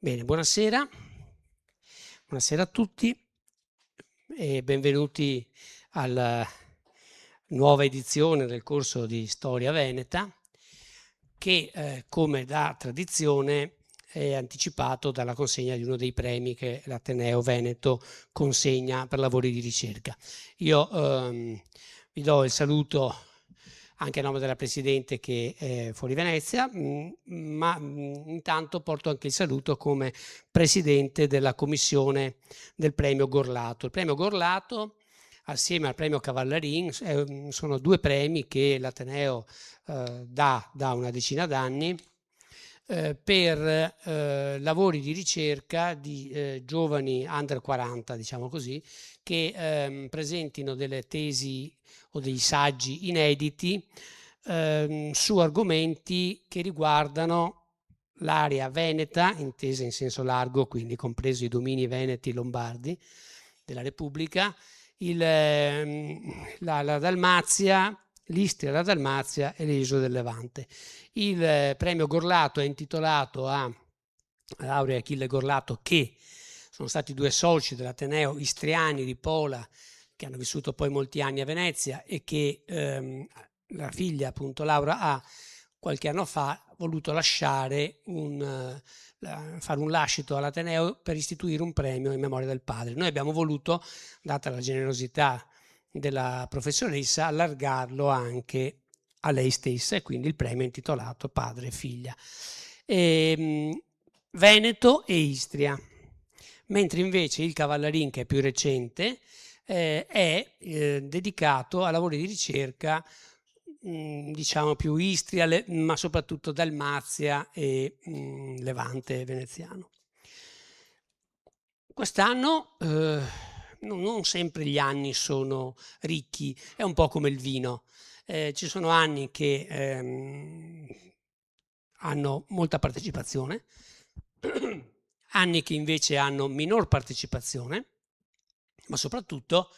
Bene, buonasera. Buonasera a tutti e benvenuti alla nuova edizione del corso di Storia Veneta che, come da tradizione, è anticipato dalla consegna di uno dei premi che l'Ateneo Veneto consegna per lavori di ricerca. Io vi do il saluto anche a nome della Presidente che è fuori Venezia, ma intanto porto anche il saluto come Presidente della Commissione del Premio Gorlato. Il Premio Gorlato, assieme al Premio Cavallarin, sono due premi che l'Ateneo dà da una decina d'anni per lavori di ricerca di giovani under 40, diciamo così, che presentino delle tesi o dei saggi inediti su argomenti che riguardano l'area veneta, intesa in senso largo, quindi compreso i domini veneti lombardi della Repubblica, la Dalmazia, l'Istria, la Dalmazia e le isole del Levante. Il premio Gorlato è intitolato a Laura e Achille Gorlato, che sono stati due soci dell'Ateneo istriani di Pola, che hanno vissuto poi molti anni a Venezia e che la figlia, appunto, Laura, ha qualche anno fa voluto lasciare fare un lascito all'Ateneo per istituire un premio in memoria del padre. Noi abbiamo voluto, data la generosità della professoressa, allargarlo anche a lei stessa e quindi il premio è intitolato Padre e Figlia. Veneto e Istria, mentre invece il Cavallarin, che è più recente, è dedicato a lavori di ricerca diciamo più Istria, ma soprattutto Dalmazia e Levante veneziano. Quest'anno non sempre gli anni sono ricchi, è un po' come il vino. Ci sono anni che hanno molta partecipazione, anni che invece hanno minor partecipazione, ma soprattutto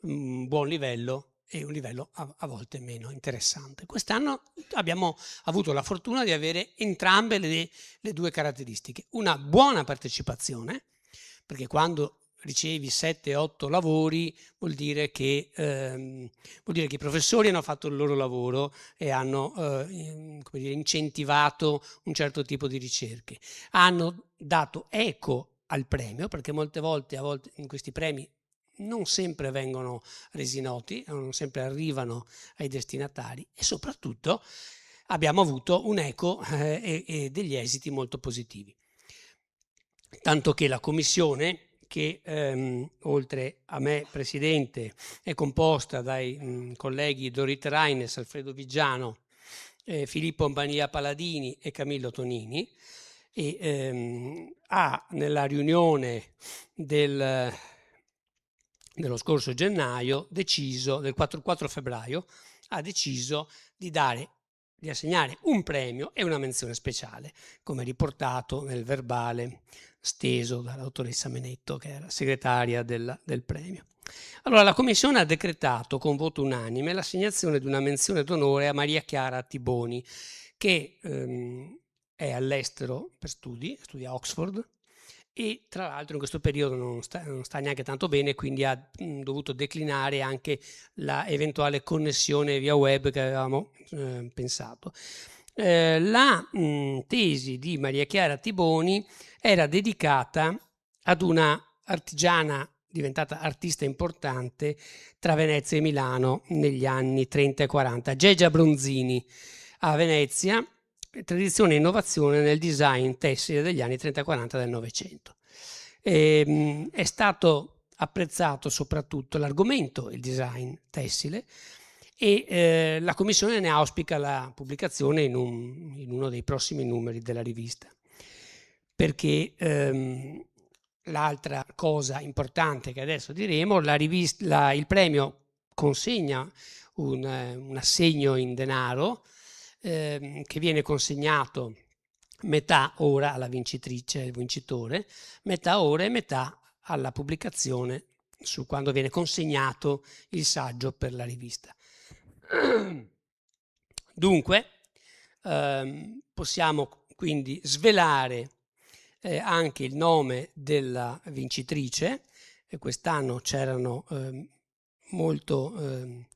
un buon livello e un livello a volte meno interessante. Quest'anno abbiamo avuto la fortuna di avere entrambe le due caratteristiche. Una buona partecipazione, perché quando ricevi 7-8 lavori vuol dire che i professori hanno fatto il loro lavoro e hanno come dire, incentivato un certo tipo di ricerche. Hanno dato eco al premio, perché molte volte in questi premi non sempre vengono resi noti, non sempre arrivano ai destinatari e soprattutto abbiamo avuto un eco e degli esiti molto positivi. Tanto che la commissione, che oltre a me presidente è composta dai colleghi Dorit Reines, Alfredo Viggiano, Filippo Bania Paladini e Camillo Tonini, e ha nella riunione dello scorso gennaio deciso, del 4 febbraio, ha deciso di assegnare un premio e una menzione speciale, come riportato nel verbale steso dalla dottoressa Menetto, che è la segretaria del premio. Allora, la Commissione ha decretato con voto unanime l'assegnazione di una menzione d'onore a Maria Chiara Tiboni, che è all'estero per studia a Oxford, e tra l'altro in questo periodo non sta neanche tanto bene, quindi ha dovuto declinare anche la eventuale connessione via web che avevamo pensato. La tesi di Maria Chiara Tiboni era dedicata ad una artigiana diventata artista importante tra Venezia e Milano negli anni 30 e 40, Gegia Bronzini, a Venezia, tradizione e innovazione nel design tessile degli anni 30 e 40 del Novecento. È stato apprezzato soprattutto l'argomento, il design tessile, e la Commissione ne auspica la pubblicazione in uno dei prossimi numeri della rivista. Perché l'altra cosa importante che adesso diremo, il premio consegna un assegno in denaro che viene consegnato metà ora alla vincitrice, al vincitore, metà ora e metà alla pubblicazione su quando viene consegnato il saggio per la rivista. Dunque possiamo quindi svelare anche il nome della vincitrice, e quest'anno c'erano molto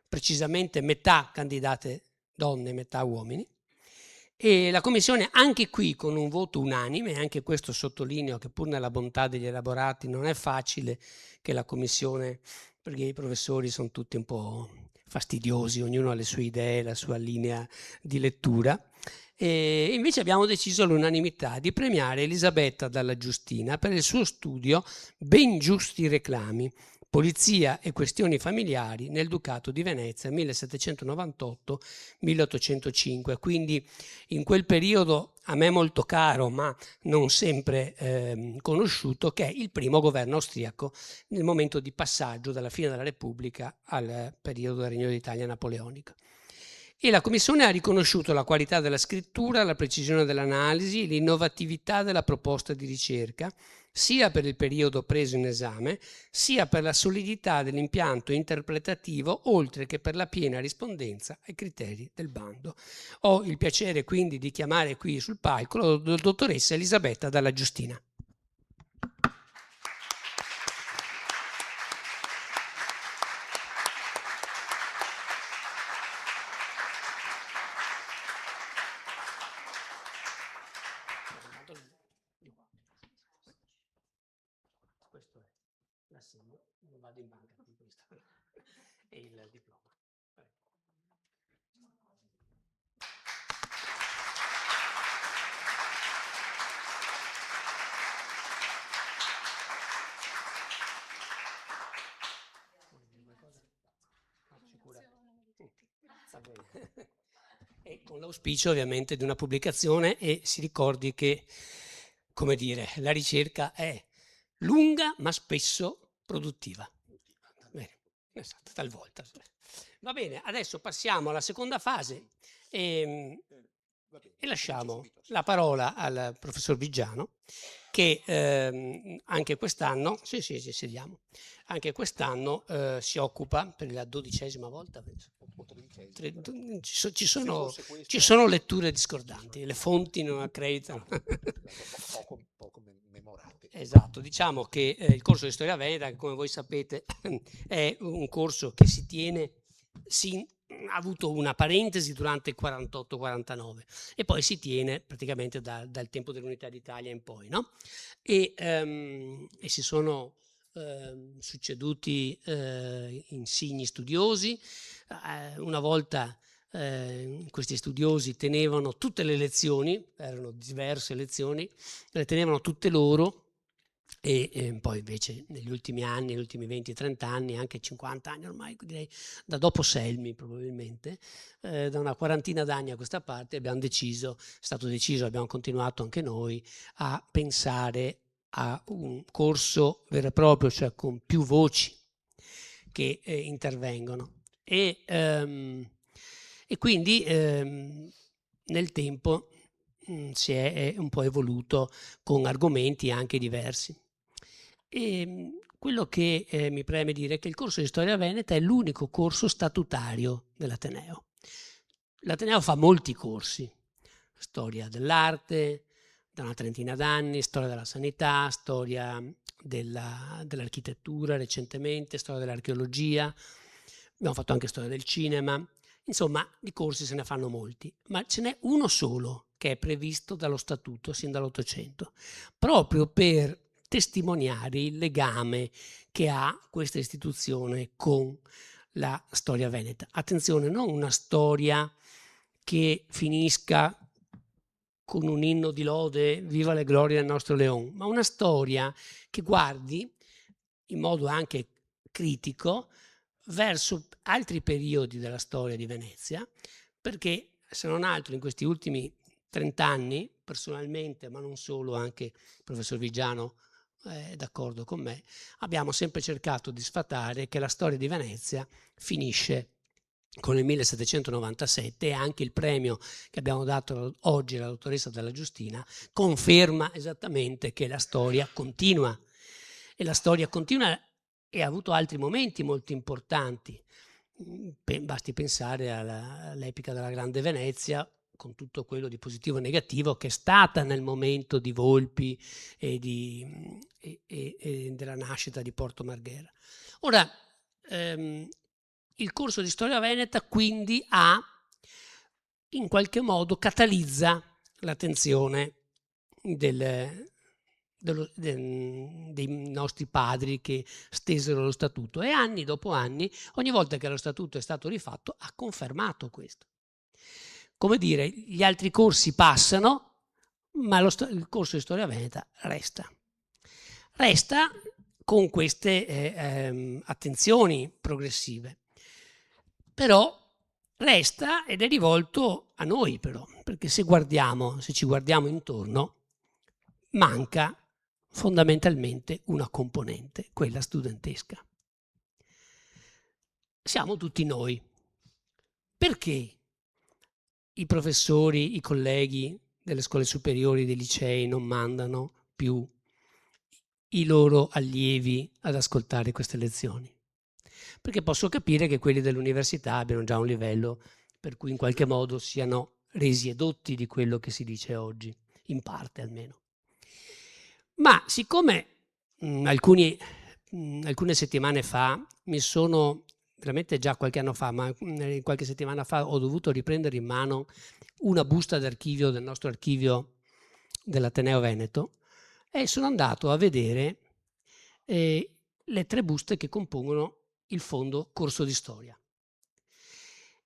precisamente metà candidate donne, metà uomini. E la commissione, anche qui con un voto unanime, anche questo sottolineo che pur nella bontà degli elaborati non è facile che la commissione, perché i professori sono tutti un po' fastidiosi, ognuno ha le sue idee, la sua linea di lettura. E invece abbiamo deciso all'unanimità di premiare Elisabetta Dalla Giustina per il suo studio Ben giusti reclami, polizia e questioni familiari nel Ducato di Venezia 1798-1805. Quindi in quel periodo a me molto caro, ma non sempre conosciuto, che è il primo governo austriaco nel momento di passaggio dalla fine della Repubblica al periodo del Regno d'Italia napoleonico. E la Commissione ha riconosciuto la qualità della scrittura, la precisione dell'analisi, l'innovatività della proposta di ricerca, sia per il periodo preso in esame, sia per la solidità dell'impianto interpretativo, oltre che per la piena rispondenza ai criteri del bando. Ho il piacere quindi di chiamare qui sul palco la dottoressa Elisabetta Dalla Giustina. Questo è l'assegno, non vado in banca con questo, e il diploma. Va bene. E con l'auspicio ovviamente di una pubblicazione, e si ricordi che, come dire, la ricerca è lunga ma spesso produttiva. Bene, esatto, talvolta. Va bene, adesso passiamo alla seconda fase e lasciamo la parola al professor Viggiano, che anche quest'anno, sediamo, anche quest'anno si occupa per la 12ª volta, penso. Ci sono letture discordanti, le fonti non accreditano. Poco memorate. Esatto, diciamo che il corso di storia veneta, che come voi sapete è un corso che si tiene, ha avuto una parentesi durante il 48-49 e poi si tiene praticamente dal tempo dell'Unità d'Italia in poi, no? E si sono succeduti insigni studiosi. Una volta questi studiosi tenevano tutte le lezioni, erano diverse lezioni, le tenevano tutte loro, e poi invece negli ultimi anni, negli ultimi 20-30 anni, anche 50 anni ormai, direi da dopo Selmi probabilmente, da una quarantina d'anni a questa parte abbiamo continuato anche noi a pensare a un corso vero e proprio, cioè con più voci che intervengono. E quindi nel tempo si è un po' evoluto con argomenti anche diversi. E quello che mi preme dire è che il corso di storia veneta è l'unico corso statutario dell'Ateneo. L'Ateneo fa molti corsi: storia dell'arte da una trentina d'anni, storia della sanità, storia dell'architettura recentemente, storia dell'archeologia, abbiamo fatto anche storia del cinema. Insomma, di corsi se ne fanno molti, ma ce n'è uno solo che è previsto dallo statuto sin dall'800, proprio per testimoniare il legame che ha questa istituzione con la storia veneta. Attenzione, non una storia che finisca con un inno di lode, viva le glorie del nostro Leon, ma una storia che guardi in modo anche critico verso altri periodi della storia di Venezia, perché se non altro in questi ultimi 30 anni, personalmente, ma non solo, anche il professor Viggiano è d'accordo con me, abbiamo sempre cercato di sfatare che la storia di Venezia finisce con il 1797, e anche il premio che abbiamo dato oggi alla dottoressa Dalla Giustina conferma esattamente che la storia continua, e la storia continua e ha avuto altri momenti molto importanti. Basti pensare all'epica della Grande Venezia, con tutto quello di positivo e negativo che è stata nel momento di Volpi e della nascita di Porto Marghera. Ora, il corso di storia veneta quindi in qualche modo catalizza l'attenzione dei nostri padri che stesero lo statuto, e anni dopo anni, ogni volta che lo statuto è stato rifatto, ha confermato questo. Come dire, gli altri corsi passano, ma il corso di storia veneta resta. Resta con queste attenzioni progressive, però resta ed è rivolto a noi, però, perché se ci guardiamo intorno, manca fondamentalmente una componente, quella studentesca. Siamo tutti noi. Perché i professori, i colleghi delle scuole superiori, dei licei non mandano più i loro allievi ad ascoltare queste lezioni? Perché posso capire che quelli dell'università abbiano già un livello per cui in qualche modo siano resi edotti di quello che si dice oggi, in parte almeno. Ma siccome alcune settimane fa mi sono, veramente già qualche anno fa, ma qualche settimana fa ho dovuto riprendere in mano una busta d'archivio del nostro archivio dell'Ateneo Veneto, e sono andato a vedere le 3 buste che compongono il fondo corso di storia.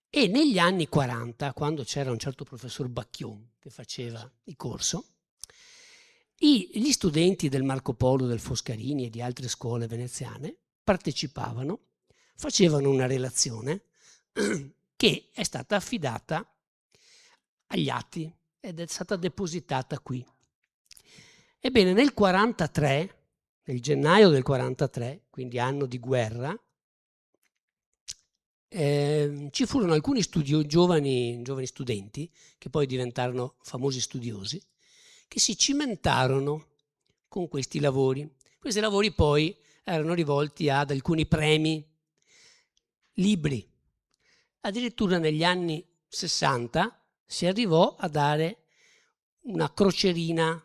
E negli anni 40, quando c'era un certo professor Bacchion che faceva il corso, gli studenti del Marco Polo, del Foscarini e di altre scuole veneziane partecipavano, facevano una relazione che è stata affidata agli atti ed è stata depositata qui. Ebbene, nel 43, nel gennaio del 43, quindi anno di guerra, ci furono alcuni giovani studenti, che poi diventarono famosi studiosi, che si cimentarono con questi lavori. Questi lavori poi erano rivolti ad alcuni premi, libri. Addirittura negli anni 60 si arrivò a dare una crocerina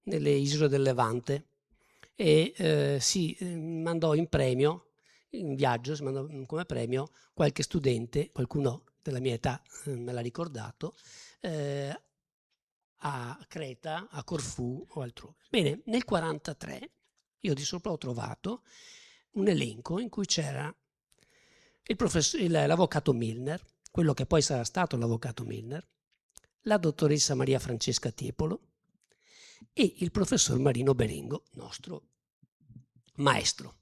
nelle isole del Levante e si mandò in premio, in viaggio, si mandò come premio qualche studente, qualcuno della mia età me l'ha ricordato, a Creta, a Corfù o altrove. Bene, nel 1943 io di sopra ho trovato un elenco in cui c'era l'avvocato Milner, quello che poi sarà stato l'avvocato Milner, la dottoressa Maria Francesca Tiepolo e il professor Marino Berengo, nostro maestro.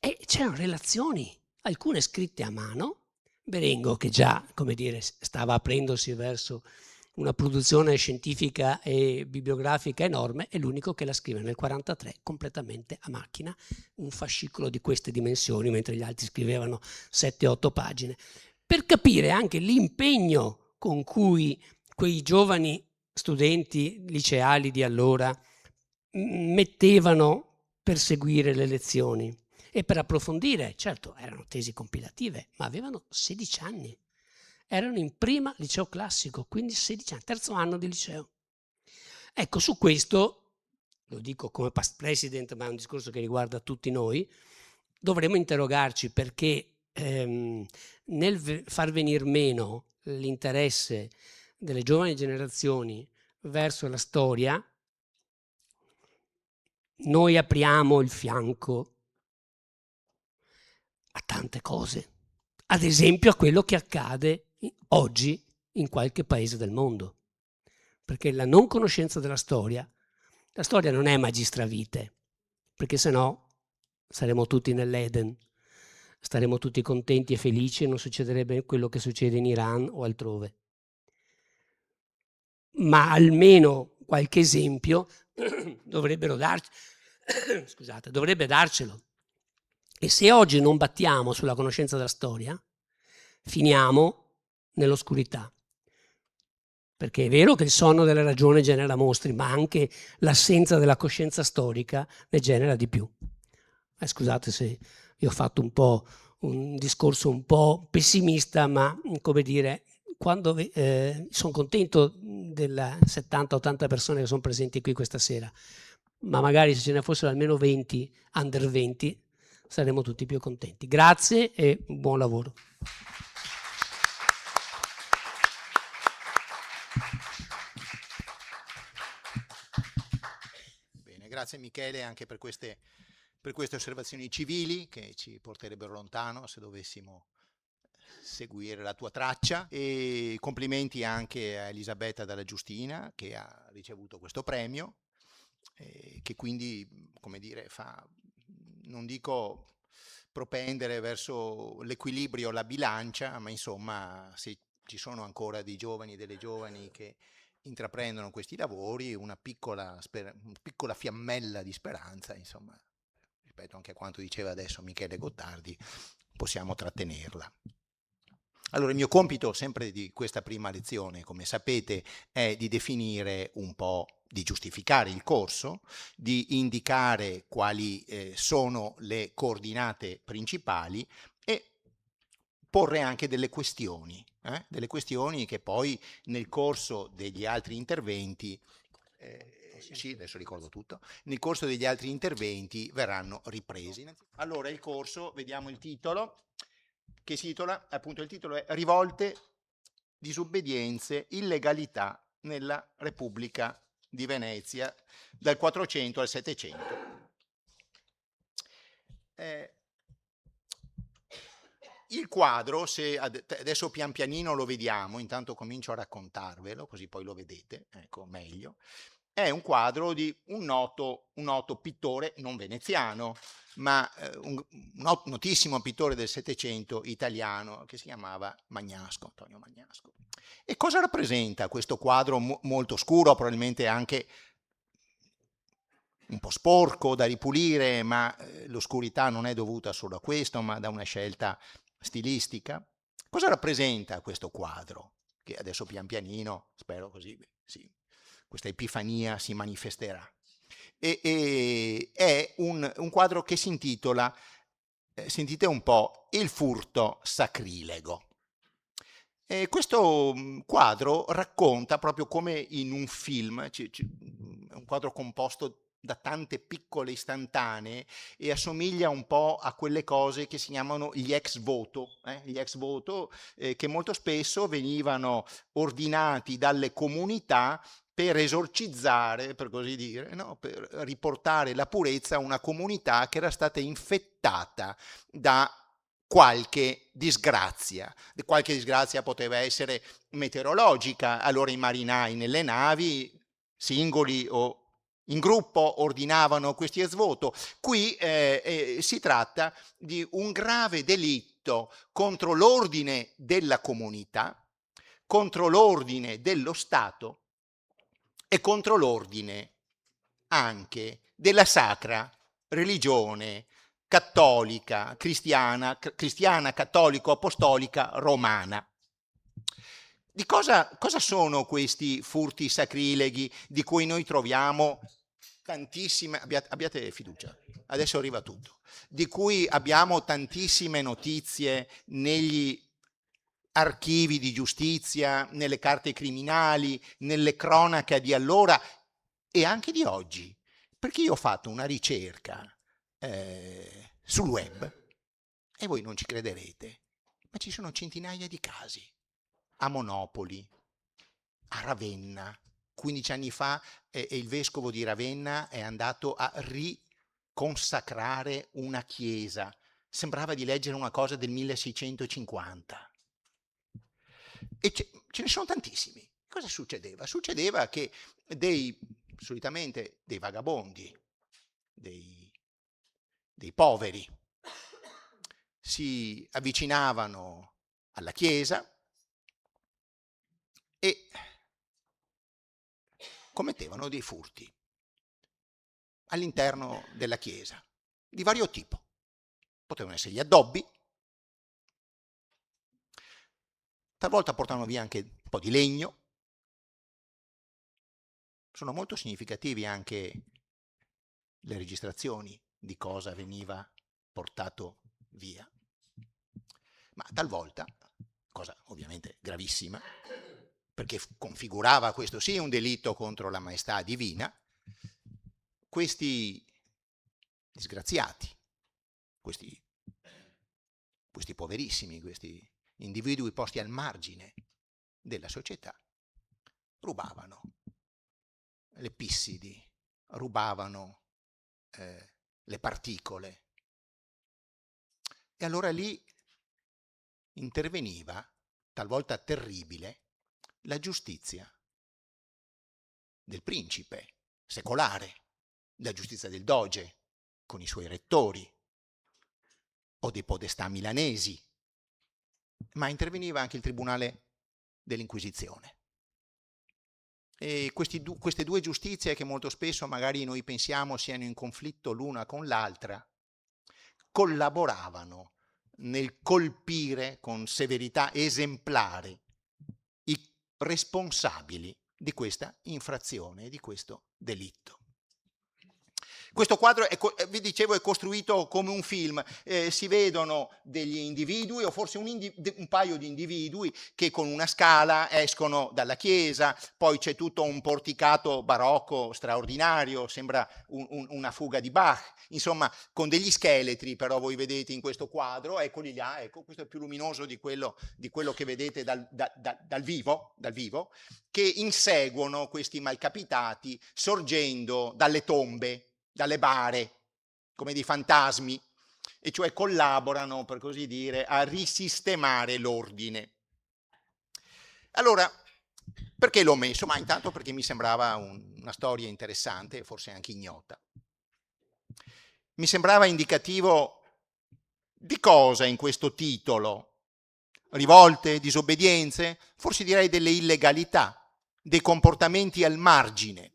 E c'erano relazioni, alcune scritte a mano. Berengo, che già, come dire, stava aprendosi verso una produzione scientifica e bibliografica enorme, è l'unico che la scrive nel 1943 completamente a macchina, un fascicolo di queste dimensioni, mentre gli altri scrivevano 7-8 pagine, per capire anche l'impegno con cui quei giovani studenti liceali di allora mettevano per seguire le lezioni e per approfondire. Certo, erano tesi compilative, ma avevano 16 anni. Erano in prima liceo classico, quindi 16 anni, terzo anno di liceo. Ecco, su questo, lo dico come past president, ma è un discorso che riguarda tutti noi, dovremo interrogarci, perché nel far venir meno l'interesse delle giovani generazioni verso la storia, noi apriamo il fianco a tante cose, ad esempio a quello che accade oggi in qualche paese del mondo, perché la non conoscenza della storia, la storia non è magistra vitae, perché sennò saremo tutti nell'Eden, staremo tutti contenti e felici e non succederebbe quello che succede in Iran o altrove. Ma almeno qualche esempio dovrebbe darcelo. E se oggi non battiamo sulla conoscenza della storia, finiamo nell'oscurità. Perché è vero che il sonno della ragione genera mostri, ma anche l'assenza della coscienza storica ne genera di più. Scusate se io ho fatto un discorso un po' pessimista, ma come dire, quando sono contento della 70-80 persone che sono presenti qui questa sera, ma magari se ce ne fossero almeno 20 under 20 saremmo tutti più contenti. Grazie e buon lavoro. Bene, grazie Michele anche per queste osservazioni civili che ci porterebbero lontano se dovessimo seguire la tua traccia, e complimenti anche a Elisabetta Dalla Giustina che ha ricevuto questo premio, che quindi, come dire, fa, non dico propendere verso l'equilibrio, la bilancia, ma insomma se ci sono ancora dei giovani e delle giovani che intraprendono questi lavori, una piccola fiammella di speranza, insomma, rispetto anche a quanto diceva adesso Michele Gottardi, possiamo trattenerla. Allora, il mio compito sempre di questa prima lezione, come sapete, è di definire un po', di giustificare il corso, di indicare quali sono le coordinate principali e porre anche delle questioni che poi nel corso degli altri interventi, sì, adesso ricordo tutto, nel corso degli altri interventi verranno ripresi. Allora, il corso, vediamo il titolo, che si titola, appunto il titolo è Rivolte, disobbedienze, illegalità nella Repubblica di Venezia dal 400 al 700. Il quadro, se adesso pian pianino lo vediamo, intanto comincio a raccontarvelo, così poi lo vedete, ecco, meglio. È un quadro di un noto pittore non veneziano, ma un notissimo pittore del Settecento italiano che si chiamava Magnasco, Antonio Magnasco. E cosa rappresenta questo quadro molto scuro, probabilmente anche un po' sporco da ripulire, ma l'oscurità non è dovuta solo a questo, ma da una scelta stilistica? Cosa rappresenta questo quadro? Che adesso pian pianino, spero così, sì, questa epifania si manifesterà. È un quadro che si intitola, sentite un po', Il furto sacrilego. Questo quadro racconta proprio come in un film, è un quadro composto da tante piccole istantanee e assomiglia un po' a quelle cose che si chiamano gli ex voto che molto spesso venivano ordinati dalle comunità per esorcizzare, per così dire, no? Per riportare la purezza a una comunità che era stata infettata da qualche disgrazia. Qualche disgrazia poteva essere meteorologica, allora i marinai nelle navi, singoli o in gruppo, ordinavano questi esvoto. Qui si tratta di un grave delitto contro l'ordine della comunità, contro l'ordine dello Stato e contro l'ordine anche della sacra religione cattolica, cristiana, cattolico-apostolica romana. Di cosa sono questi furti sacrileghi di cui noi troviamo tantissime, abbiate fiducia, adesso arriva tutto, di cui abbiamo tantissime notizie negli archivi di giustizia, nelle carte criminali, nelle cronache di allora e anche di oggi? Perché io ho fatto una ricerca sul web e voi non ci crederete, ma ci sono centinaia di casi. A Monopoli, a Ravenna, 15 anni fa il vescovo di Ravenna è andato a riconsacrare una chiesa. Sembrava di leggere una cosa del 1650. E ce ne sono tantissimi. Cosa succedeva? Succedeva che solitamente dei vagabondi, dei poveri, si avvicinavano alla chiesa e commettevano dei furti all'interno della chiesa, di vario tipo. Potevano essere gli addobbi, talvolta portavano via anche un po' di legno. Sono molto significativi anche le registrazioni di cosa veniva portato via. Ma talvolta, cosa ovviamente gravissima, perché configurava questo sì un delitto contro la maestà divina. Questi disgraziati, questi poverissimi, questi individui posti al margine della società, rubavano le pissidi, rubavano le particole. E allora lì interveniva, talvolta terribile, la giustizia del principe secolare, la giustizia del doge con i suoi rettori o dei podestà milanesi, ma interveniva anche il tribunale dell'Inquisizione. E queste due giustizie, che molto spesso magari noi pensiamo siano in conflitto l'una con l'altra, collaboravano nel colpire con severità esemplare i responsabili di questa infrazione, di questo delitto. Questo quadro, vi dicevo, è costruito come un film. Si vedono degli individui, o forse un paio di individui, che con una scala escono dalla chiesa, poi c'è tutto un porticato barocco straordinario, sembra una fuga di Bach, insomma, con degli scheletri, però voi vedete in questo quadro, eccoli là, ecco, questo è più luminoso di quello che vedete dal vivo, che inseguono questi malcapitati sorgendo dalle tombe, dalle bare, come dei fantasmi, e cioè collaborano, per così dire, a risistemare l'ordine. Allora, perché l'ho messo? Ma intanto perché mi sembrava una storia interessante, forse anche ignota. Mi sembrava indicativo di cosa in questo titolo? Rivolte, disobbedienze, forse direi delle illegalità, dei comportamenti al margine.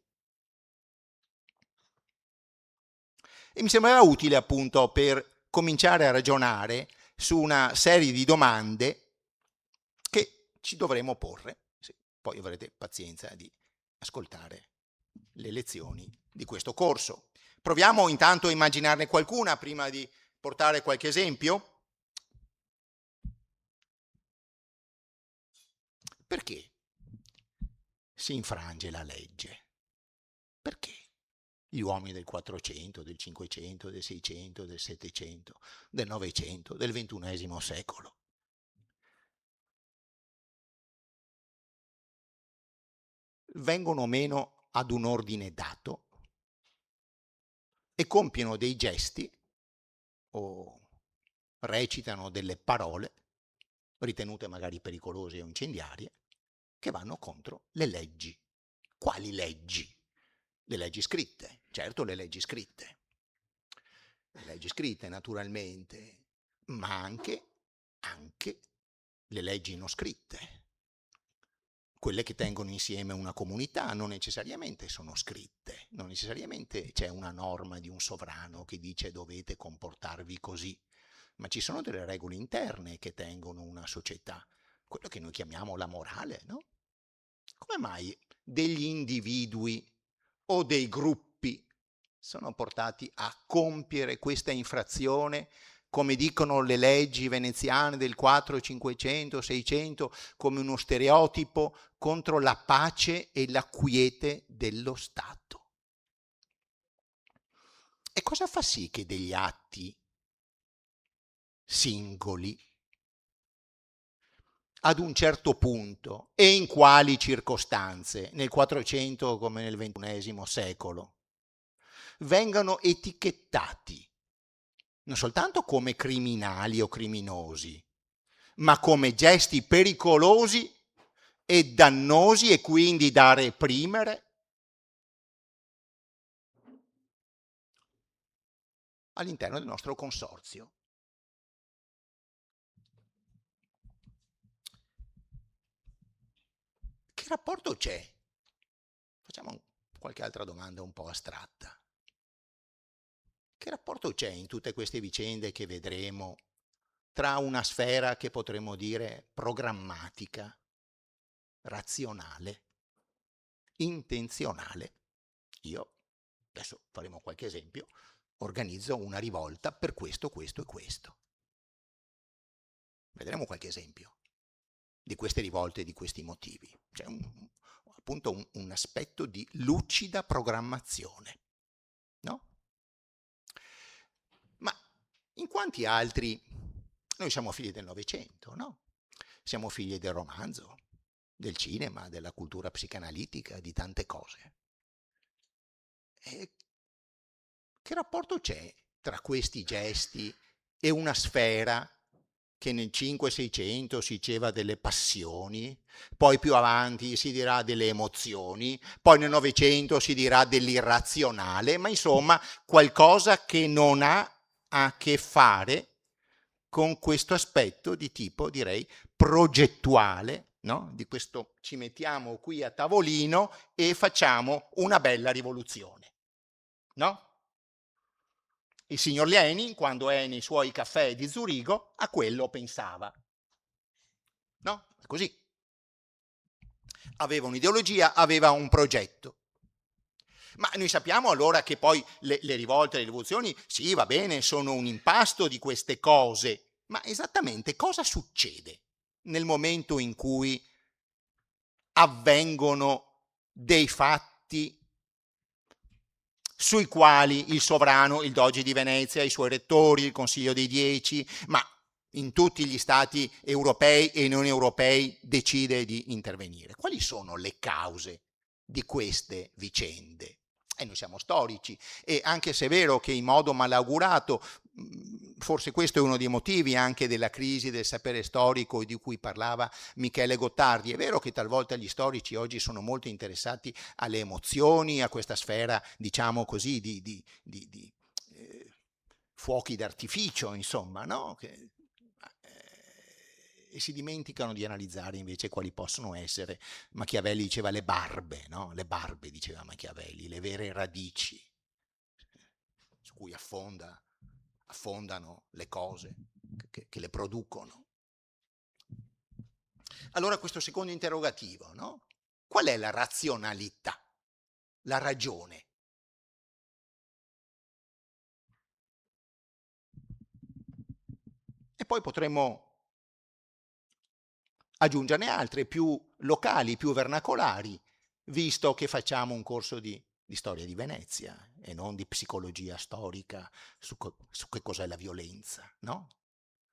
E mi sembrava utile appunto per cominciare a ragionare su una serie di domande che ci dovremo porre. Sì, poi avrete pazienza di ascoltare le lezioni di questo corso. Proviamo intanto a immaginarne qualcuna prima di portare qualche esempio. Perché si infrange la legge? Perché gli uomini del 400, del 500, del 600, del 700, del 900, del XXI secolo vengono meno ad un ordine dato e compiono dei gesti o recitano delle parole ritenute magari pericolose o incendiarie che vanno contro le leggi. Quali leggi? Le leggi scritte, certo, le leggi scritte. Le leggi scritte naturalmente, ma anche le leggi non scritte. Quelle che tengono insieme una comunità non necessariamente sono scritte, non necessariamente c'è una norma di un sovrano che dice dovete comportarvi così, ma ci sono delle regole interne che tengono una società, quello che noi chiamiamo la morale, no? Come mai degli individui o dei gruppi sono portati a compiere questa infrazione, come dicono le leggi veneziane del 400, 500, 600, come uno stereotipo contro la pace e la quiete dello Stato? E cosa fa sì che degli atti singoli, ad un certo punto e in quali circostanze, nel 400 come nel XXI secolo, vengano etichettati non soltanto come criminali o criminosi, ma come gesti pericolosi e dannosi e quindi da reprimere? All'interno del nostro consorzio. Che rapporto c'è? Facciamo qualche altra domanda un po' astratta. Che rapporto c'è in tutte queste vicende che vedremo tra una sfera che potremmo dire programmatica, razionale, intenzionale? Io, adesso faremo qualche esempio, organizzo una rivolta per questo, questo e questo. Vedremo qualche esempio. di queste rivolte e di questi motivi. C'è appunto un aspetto di lucida programmazione, no? Ma in quanti altri... Noi siamo figli del Novecento, no? Siamo figli del romanzo, del cinema, della cultura psicanalitica, di tante cose. E che rapporto c'è tra questi gesti e una sfera che nel 500-600 si diceva delle passioni, poi più avanti si dirà delle emozioni, poi nel Novecento si dirà dell'irrazionale, ma insomma qualcosa che non ha a che fare con questo aspetto di tipo, direi, progettuale, no? Di questo ci mettiamo qui a tavolino e facciamo una bella rivoluzione, no? Il signor Lenin, quando è nei suoi caffè di Zurigo, a quello pensava. No? È così. Aveva un'ideologia, aveva un progetto. Ma noi sappiamo allora che poi le rivolte, le rivoluzioni, sì, va bene, sono un impasto di queste cose, ma esattamente cosa succede nel momento in cui avvengono dei fatti sui quali il sovrano, il Doge di Venezia, i suoi rettori, il Consiglio dei 10, ma in tutti gli stati europei e non europei decide di intervenire? Quali sono le cause di queste vicende? E noi siamo storici e anche se è vero che in modo malaugurato, forse questo è uno dei motivi anche della crisi del sapere storico di cui parlava Michele Gottardi, è vero che talvolta gli storici oggi sono molto interessati alle emozioni, a questa sfera, diciamo così, di fuochi d'artificio, insomma, no? E si dimenticano di analizzare invece quali possono essere, Machiavelli diceva le barbe, no? Le barbe, diceva Machiavelli, le vere radici su cui affondano le cose che le producono. Allora questo secondo interrogativo, no? Qual è la razionalità, la ragione? E poi potremmo aggiungerne altre più locali, più vernacolari, visto che facciamo un corso di storia di Venezia e non di psicologia storica su che cos'è la violenza, no?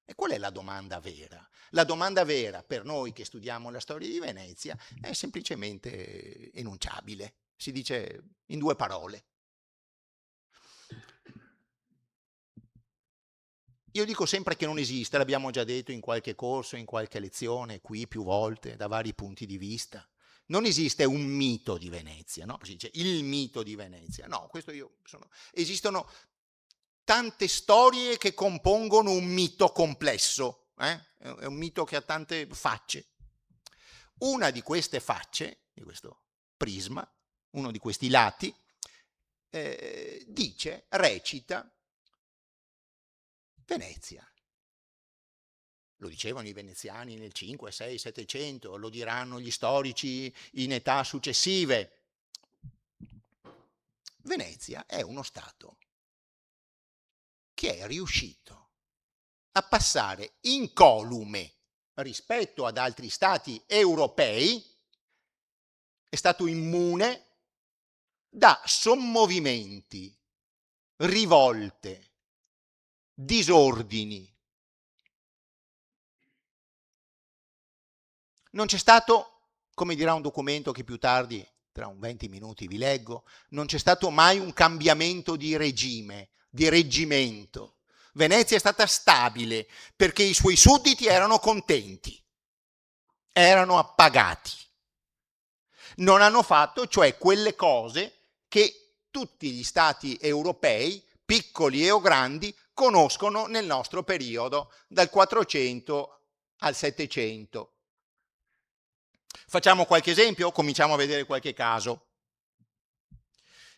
E qual è la domanda vera? La domanda vera per noi che studiamo la storia di Venezia è semplicemente enunciabile, si dice in 2 parole. Io dico sempre che non esiste, l'abbiamo già detto in qualche corso, in qualche lezione, qui più volte, da vari punti di vista. Non esiste un mito di Venezia, no? Si dice il mito di Venezia. No, esistono tante storie che compongono un mito complesso, È un mito che ha tante facce. Una di queste facce, di questo prisma, uno di questi lati, recita Venezia. Lo dicevano i veneziani nel 5, 6, 700, lo diranno gli storici in età successive. Venezia è uno stato che è riuscito a passare incolume rispetto ad altri stati europei, è stato immune da sommovimenti, rivolte, disordini. Non c'è stato, come dirà un documento che più tardi, tra un 20 minuti vi leggo, non c'è stato mai un cambiamento di regime, di reggimento. Venezia è stata stabile perché i suoi sudditi erano contenti, erano appagati. Non hanno fatto, cioè, quelle cose che tutti gli stati europei, piccoli o grandi, conoscono nel nostro periodo, dal 400 al 700. Facciamo qualche esempio? Cominciamo a vedere qualche caso.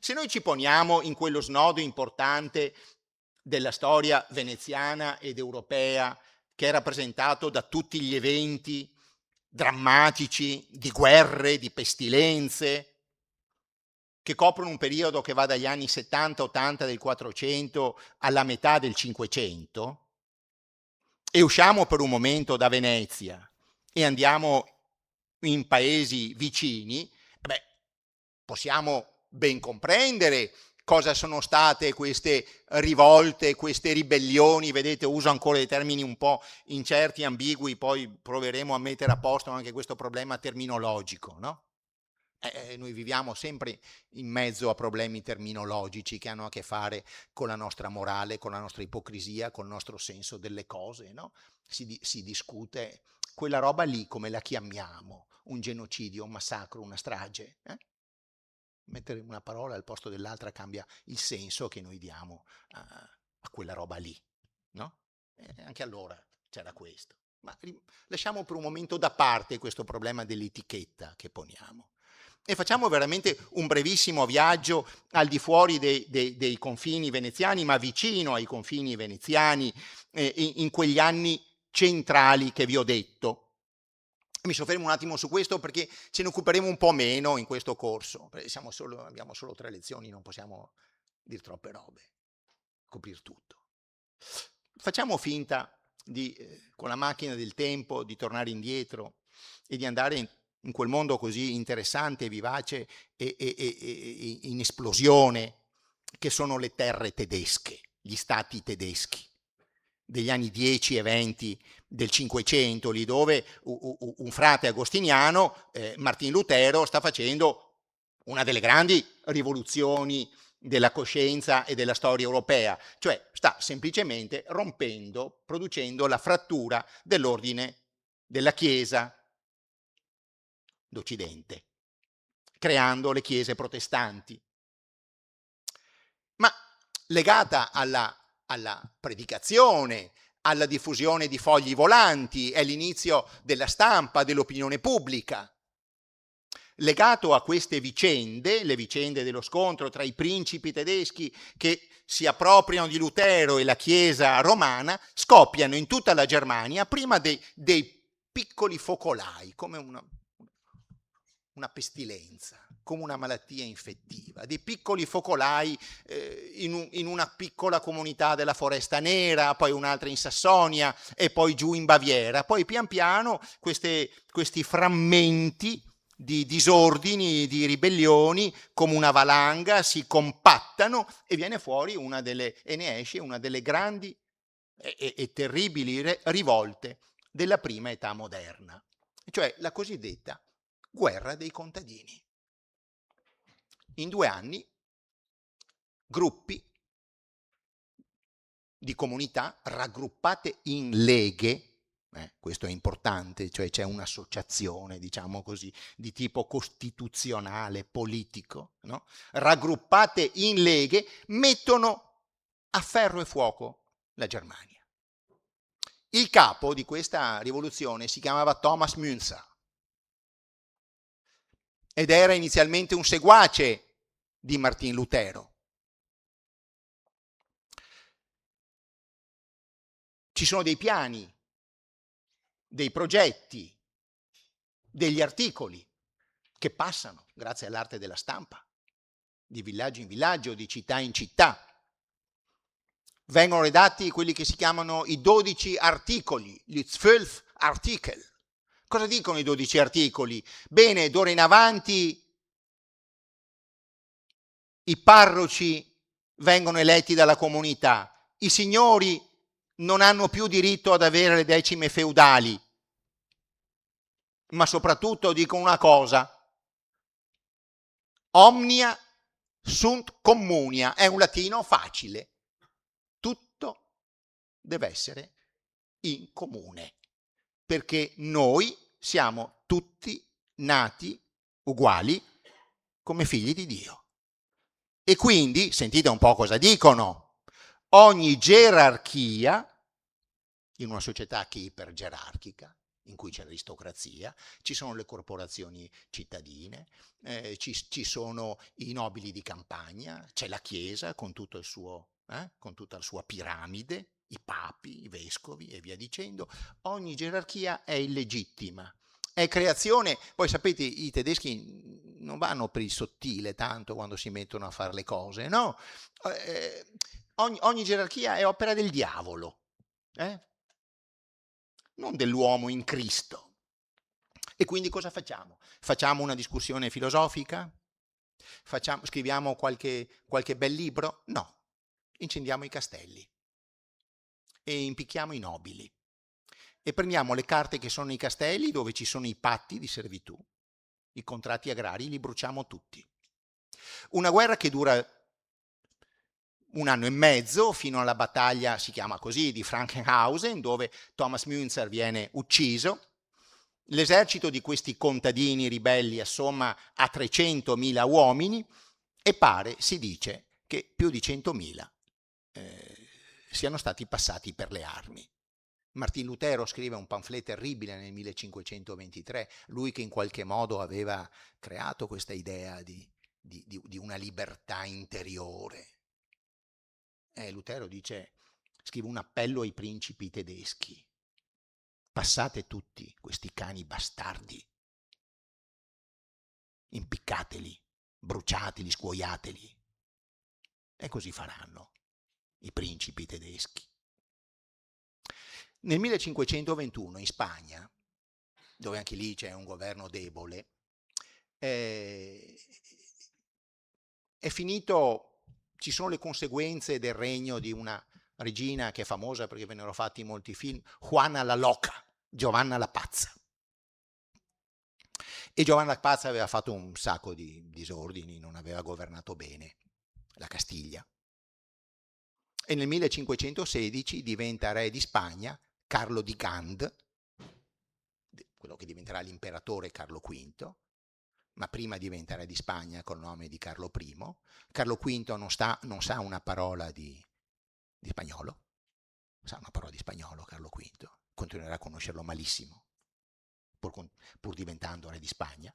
Se noi ci poniamo in quello snodo importante della storia veneziana ed europea, che è rappresentato da tutti gli eventi drammatici di guerre, di pestilenze, che coprono un periodo che va dagli anni 70-80 del 400 alla metà del 500, e usciamo per un momento da Venezia e andiamo in paesi vicini, beh, possiamo ben comprendere cosa sono state queste rivolte, queste ribellioni. Vedete, uso ancora dei termini un po' incerti, ambigui, poi proveremo a mettere a posto anche questo problema terminologico, no? Noi viviamo sempre in mezzo a problemi terminologici che hanno a che fare con la nostra morale, con la nostra ipocrisia, con il nostro senso delle cose, no? Si discute quella roba lì, come la chiamiamo? Un genocidio, un massacro, una strage? Mettere una parola al posto dell'altra cambia il senso che noi diamo a quella roba lì, no? Anche allora c'era questo. Ma lasciamo per un momento da parte questo problema dell'etichetta che poniamo e facciamo veramente un brevissimo viaggio al di fuori dei confini veneziani, ma vicino ai confini veneziani, in quegli anni centrali che vi ho detto. Mi soffermo un attimo su questo perché ce ne occuperemo un po' meno in questo corso. Abbiamo solo 3 lezioni, non possiamo dire troppe robe, coprire tutto. Facciamo finta con la macchina del tempo, di tornare indietro e di andare in quel mondo così interessante, vivace e in esplosione che sono le terre tedesche, gli stati tedeschi degli anni 10 e 20 del Cinquecento, lì dove un frate agostiniano, Martin Lutero, sta facendo una delle grandi rivoluzioni della coscienza e della storia europea, cioè sta semplicemente rompendo, producendo la frattura dell'ordine della Chiesa d'Occidente, creando le chiese protestanti. Ma legata alla predicazione, alla diffusione di fogli volanti, è l'inizio della stampa, dell'opinione pubblica. Legato a queste vicende, le vicende dello scontro tra i principi tedeschi che si appropriano di Lutero e la Chiesa romana, scoppiano in tutta la Germania prima dei piccoli focolai, come una pestilenza, come una malattia infettiva, dei piccoli focolai in una piccola comunità della Foresta Nera, poi un'altra in Sassonia e poi giù in Baviera. Poi pian piano questi frammenti di disordini, di ribellioni, come una valanga, si compattano e viene fuori e ne esce una delle grandi e terribili rivolte della prima età moderna, cioè la cosiddetta guerra dei contadini. In 2 anni, gruppi di comunità raggruppate in leghe, questo è importante, cioè c'è un'associazione, diciamo così, di tipo costituzionale, politico, no? Raggruppate in leghe, mettono a ferro e fuoco la Germania. Il capo di questa rivoluzione si chiamava Thomas Münzer ed era inizialmente un seguace di Martin Lutero. Ci sono dei piani, dei progetti, degli articoli che passano grazie all'arte della stampa, di villaggio in villaggio, di città in città. Vengono redatti quelli che si chiamano i 12 articoli, gli 12 Artikel. Cosa dicono i 12 articoli? Bene, d'ora in avanti i parroci vengono eletti dalla comunità, i signori non hanno più diritto ad avere le decime feudali, ma soprattutto dicono una cosa: omnia sunt communia, è un latino facile, tutto deve essere in comune, perché noi siamo tutti nati uguali come figli di Dio. E quindi, sentite un po' cosa dicono, ogni gerarchia, in una società che è ipergerarchica, in cui c'è l'aristocrazia, ci sono le corporazioni cittadine, ci sono i nobili di campagna, c'è la Chiesa con tutto il suo, con tutta la sua piramide, i papi, i vescovi e via dicendo. Ogni gerarchia è illegittima, è creazione. Poi sapete, i tedeschi non vanno per il sottile tanto quando si mettono a fare le cose, no? Ogni gerarchia è opera del diavolo, non dell'uomo in Cristo. E quindi cosa facciamo? Facciamo una discussione filosofica? Scriviamo qualche bel libro? No, incendiamo i castelli e impicchiamo i nobili e prendiamo le carte che sono i castelli dove ci sono i patti di servitù, i contratti agrari, li bruciamo tutti. Una guerra che dura 1 anno e mezzo fino alla battaglia, si chiama così, di Frankenhausen, dove Thomas Münzer viene ucciso. L'esercito di questi contadini ribelli assomma a 300.000 uomini e si dice, che più di 100.000 siano stati passati per le armi. Martin Lutero scrive un pamphlet terribile nel 1523, lui che in qualche modo aveva creato questa idea di una libertà interiore. Lutero scrive un appello ai principi tedeschi: passate tutti questi cani bastardi, impiccateli, bruciateli, scuoiateli. E così faranno i principi tedeschi. Nel 1521 in Spagna, dove anche lì c'è un governo debole, è finito, ci sono le conseguenze del regno di una regina che è famosa perché vennero fatti molti film, Juana la Loca, Giovanna la Pazza. E Giovanna la Pazza aveva fatto un sacco di disordini, non aveva governato bene la Castiglia. E nel 1516 diventa re di Spagna Carlo di Gand, quello che diventerà l'imperatore Carlo V, ma prima diventa re di Spagna col nome di Carlo I. Carlo V non sa una parola di spagnolo, sa una parola di spagnolo Carlo V, continuerà a conoscerlo malissimo, pur diventando re di Spagna.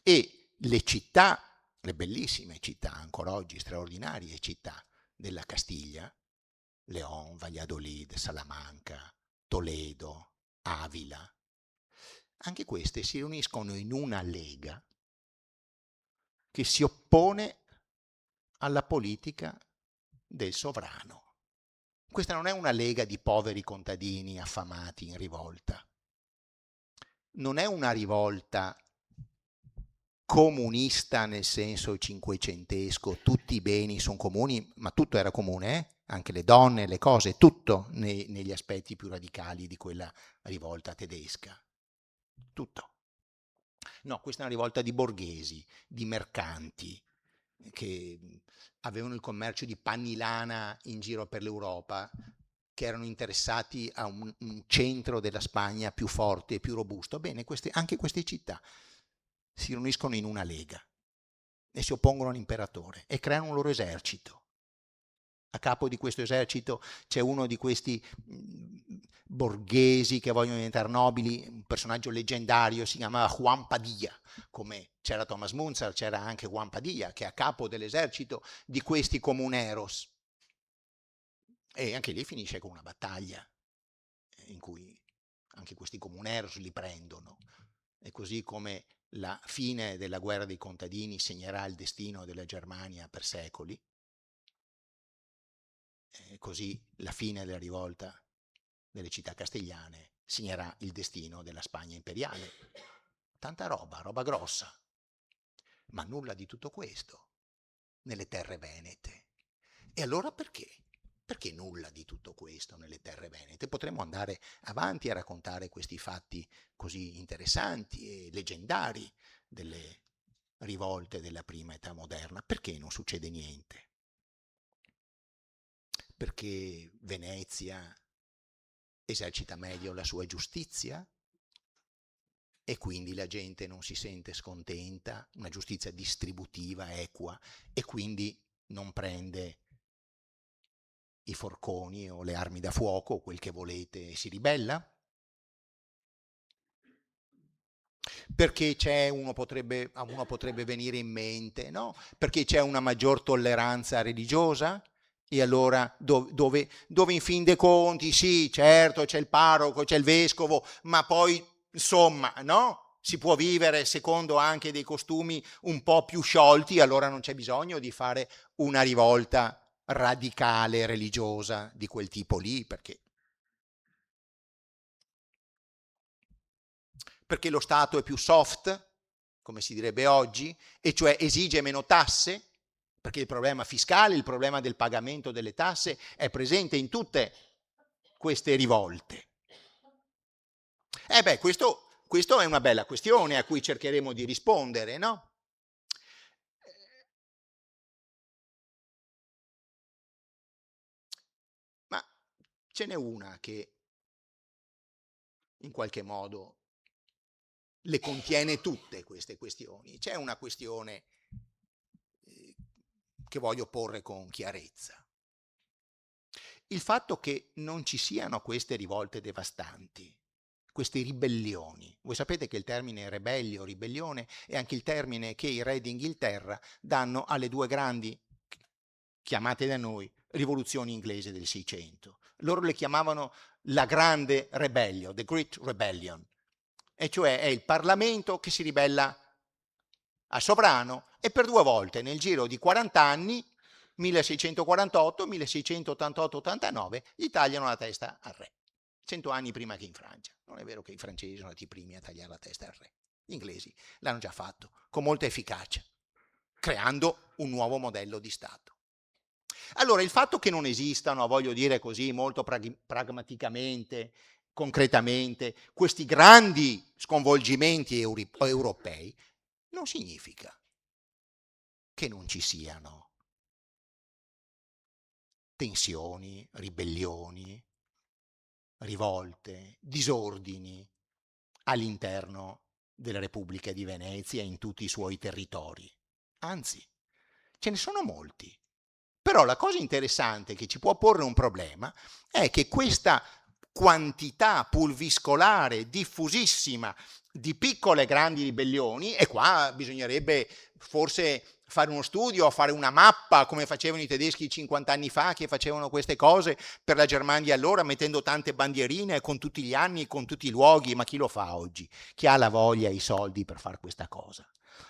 E le città, le bellissime città, ancora oggi straordinarie città della Castiglia, León, Valladolid, Salamanca, Toledo, Avila, anche queste si riuniscono in una lega che si oppone alla politica del sovrano. Questa non è una lega di poveri contadini affamati in rivolta, non è una rivolta comunista nel senso cinquecentesco, tutti i beni sono comuni, ma tutto era comune, anche le donne, le cose, tutto negli aspetti più radicali di quella rivolta tedesca. Tutto. No, questa è una rivolta di borghesi, di mercanti, che avevano il commercio di panni lana in giro per l'Europa, che erano interessati a un centro della Spagna più forte e più robusto. Bene, anche queste città si riuniscono in una lega e si oppongono all'imperatore e creano un loro esercito. A capo di questo esercito c'è uno di questi borghesi che vogliono diventare nobili, un personaggio leggendario, si chiamava Juan Padilla, come c'era Thomas Münzer, c'era anche Juan Padilla, che è a capo dell'esercito di questi comuneros. E anche lì finisce con una battaglia in cui anche questi comuneros li prendono. E così come la fine della guerra dei contadini segnerà il destino della Germania per secoli, così la fine della rivolta delle città castigliane segnerà il destino della Spagna imperiale. Tanta roba grossa, ma nulla di tutto questo nelle terre venete. E allora perché? Perché nulla di tutto questo nelle terre venete? Potremmo andare avanti a raccontare questi fatti così interessanti e leggendari delle rivolte della prima età moderna. Perché non succede niente? Perché Venezia esercita meglio la sua giustizia e quindi la gente non si sente scontenta, una giustizia distributiva, equa, e quindi non prende i forconi o le armi da fuoco o quel che volete e si ribella? Perché uno potrebbe venire in mente, no? Perché c'è una maggior tolleranza religiosa? E allora dove in fin dei conti, sì, certo, c'è il parroco, c'è il vescovo, ma poi, insomma, no? Si può vivere secondo anche dei costumi un po' più sciolti, allora non c'è bisogno di fare una rivolta radicale religiosa di quel tipo lì, perché perché lo Stato è più soft, come si direbbe oggi, e cioè esige meno tasse, perché il problema fiscale, il problema del pagamento delle tasse è presente in tutte queste rivolte. Questo è una bella questione a cui cercheremo di rispondere, no? Ma ce n'è una che in qualche modo le contiene tutte queste questioni. C'è una questione che voglio porre con chiarezza. Il fatto che non ci siano queste rivolte devastanti, queste ribellioni. Voi sapete che il termine rebellio, ribellione, è anche il termine che i re d'Inghilterra danno alle due grandi, chiamate da noi, rivoluzioni inglesi del 600. Loro le chiamavano la grande rebellion, the Great Rebellion, e cioè è il Parlamento che si ribella al sovrano, e per due volte nel giro di 40 anni, 1648, 1688-89, gli tagliano la testa al re. 100 anni prima che in Francia. Non è vero che i francesi sono stati i primi a tagliare la testa al re. Gli inglesi l'hanno già fatto con molta efficacia, creando un nuovo modello di Stato. Allora, il fatto che non esistano, voglio dire così, molto pragmaticamente, concretamente, questi grandi sconvolgimenti europei, non significa che non ci siano tensioni, ribellioni, rivolte, disordini all'interno della Repubblica di Venezia e in tutti i suoi territori. Anzi, ce ne sono molti. Però la cosa interessante che ci può porre un problema è che questa quantità pulviscolare, diffusissima di piccole e grandi ribellioni, e qua bisognerebbe forse fare uno studio, fare una mappa come facevano i tedeschi 50 anni fa, che facevano queste cose per la Germania allora, mettendo tante bandierine con tutti gli anni, con tutti i luoghi, ma chi lo fa oggi? Chi ha la voglia e i soldi per fare questa cosa?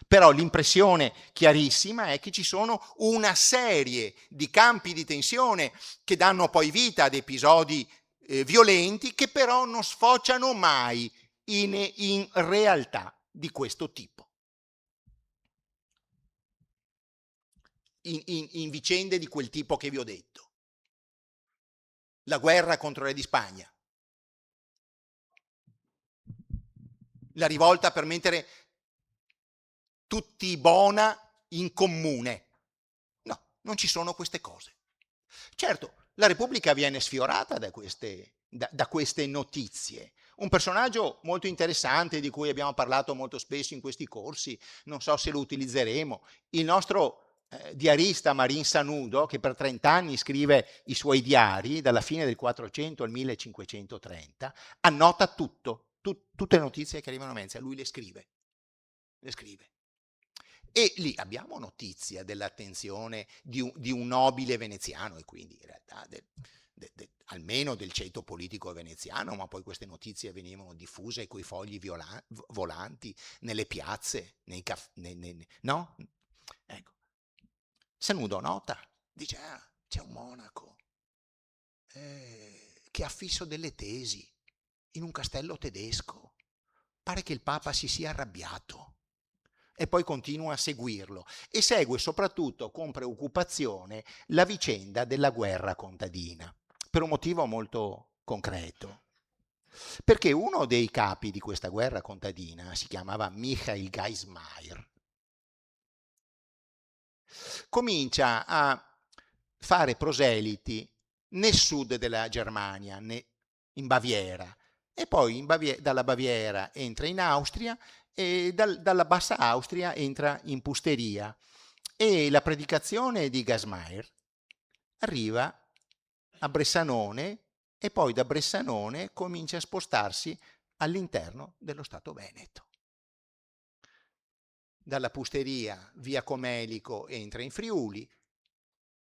Però l'impressione chiarissima è che ci sono una serie di campi di tensione che danno poi vita ad episodi violenti, che però non sfociano mai in realtà di questo tipo. In vicende di quel tipo che vi ho detto. La guerra contro il re di Spagna. La rivolta per mettere tutti i bona in comune. No, non ci sono queste cose. Certo, la Repubblica viene sfiorata da queste notizie. Un personaggio molto interessante di cui abbiamo parlato molto spesso in questi corsi, non so se lo utilizzeremo, il nostro diarista Marin Sanudo, che per 30 anni scrive i suoi diari, dalla fine del 400 al 1530, annota tutte le notizie che arrivano a Venezia, lui le scrive. E lì abbiamo notizia dell'attenzione di un nobile veneziano, e quindi in realtà almeno del ceto politico veneziano, ma poi queste notizie venivano diffuse coi fogli volanti nelle piazze, nei caffè, no? Ecco. Sanudo nota, dice, c'è un monaco che ha fisso delle tesi in un castello tedesco, pare che il Papa si sia arrabbiato. E poi continua a seguirlo e segue soprattutto con preoccupazione la vicenda della guerra contadina, per un motivo molto concreto. Perché uno dei capi di questa guerra contadina si chiamava Michael Geismar. Comincia a fare proseliti nel sud della Germania, in Baviera, e poi dalla Baviera entra in Austria e dalla Bassa Austria entra in Pusteria, e la predicazione di Geismar arriva a Bressanone e poi da Bressanone comincia a spostarsi all'interno dello Stato Veneto. Dalla Pusteria via Comelico entra in Friuli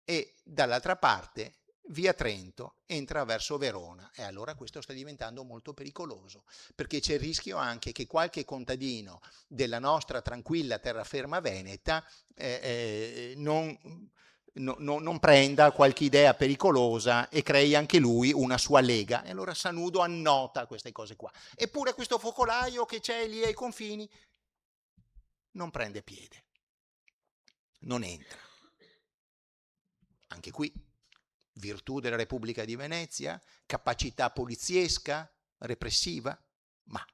e dall'altra parte via Trento entra verso Verona, e allora questo sta diventando molto pericoloso, perché c'è il rischio anche che qualche contadino della nostra tranquilla terraferma veneta non non prenda qualche idea pericolosa e crei anche lui una sua lega. E allora Sanudo annota queste cose qua. Eppure questo focolaio che c'è lì ai confini non prende piede, non entra. Anche qui, virtù della Repubblica di Venezia, capacità poliziesca, repressiva, ma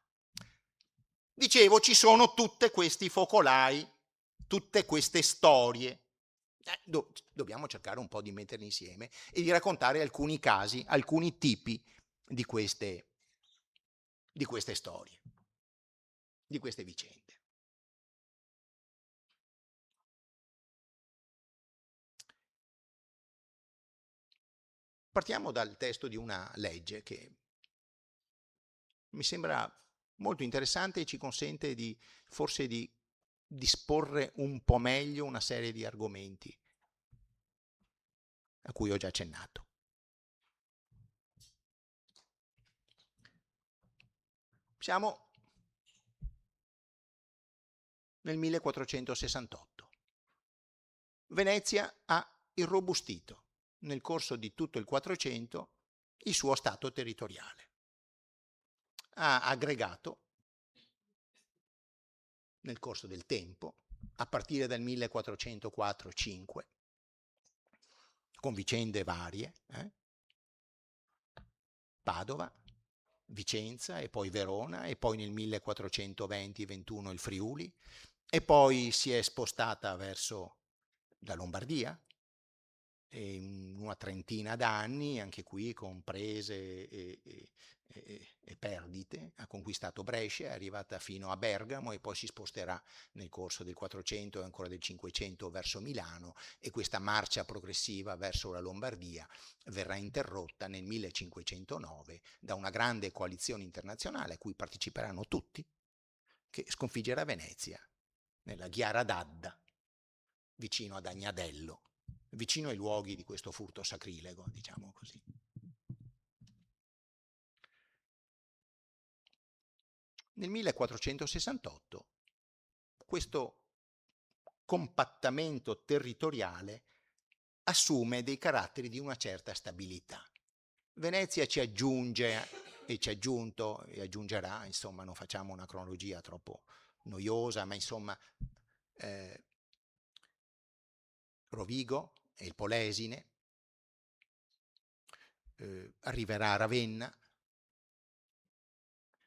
dicevo, ci sono tutti questi focolai, tutte queste storie. Dobbiamo cercare un po' di metterli insieme e di raccontare alcuni casi, alcuni tipi di queste storie, di queste vicende. Partiamo dal testo di una legge che mi sembra molto interessante e ci consente forse di disporre un po' meglio una serie di argomenti a cui ho già accennato. Siamo nel 1468. Venezia ha irrobustito nel corso di tutto il 400 il suo stato territoriale. Ha aggregato nel corso del tempo, a partire dal 1404-5, con vicende varie, Padova, Vicenza e poi Verona e poi nel 1420-21 il Friuli e poi si è spostata verso la Lombardia in una trentina d'anni, anche qui con prese e perdite, ha conquistato Brescia, è arrivata fino a Bergamo e poi si sposterà nel corso del 400 e ancora del 500 verso Milano e questa marcia progressiva verso la Lombardia verrà interrotta nel 1509 da una grande coalizione internazionale a cui parteciperanno tutti, che sconfiggerà Venezia nella Ghiara d'Adda, vicino ad Agnadello, vicino ai luoghi di questo furto sacrilego, diciamo così. Nel 1468 questo compattamento territoriale assume dei caratteri di una certa stabilità. Venezia ci aggiunge e ci ha aggiunto e aggiungerà, insomma non facciamo una cronologia troppo noiosa, ma insomma Rovigo e il Polesine, arriverà a Ravenna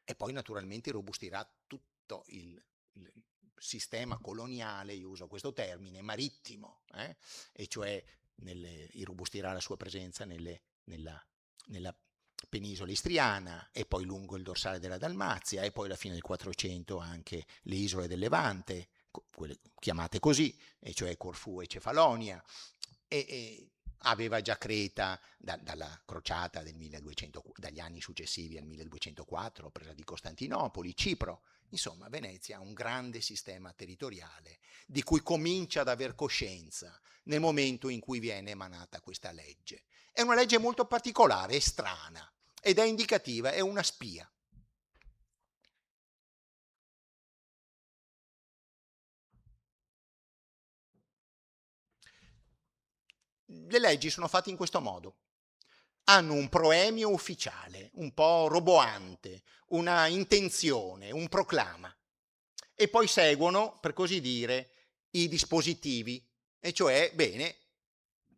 e poi naturalmente robustirà tutto il sistema coloniale, io uso questo termine, marittimo, e cioè irrobustirà la sua presenza nella penisola istriana e poi lungo il dorsale della Dalmazia e poi alla fine del 400 anche le isole del Levante, quelle chiamate così, e cioè Corfù e Cefalonia, e aveva già Creta dalla crociata del 1200, dagli anni successivi al 1204, presa di Costantinopoli, Cipro. Insomma, Venezia ha un grande sistema territoriale di cui comincia ad aver coscienza nel momento in cui viene emanata questa legge. È una legge molto particolare, è strana ed è indicativa, è una spia. Le leggi sono fatte in questo modo. Hanno un proemio ufficiale, un po' roboante, una intenzione, un proclama. E poi seguono, per così dire, i dispositivi. E cioè, bene,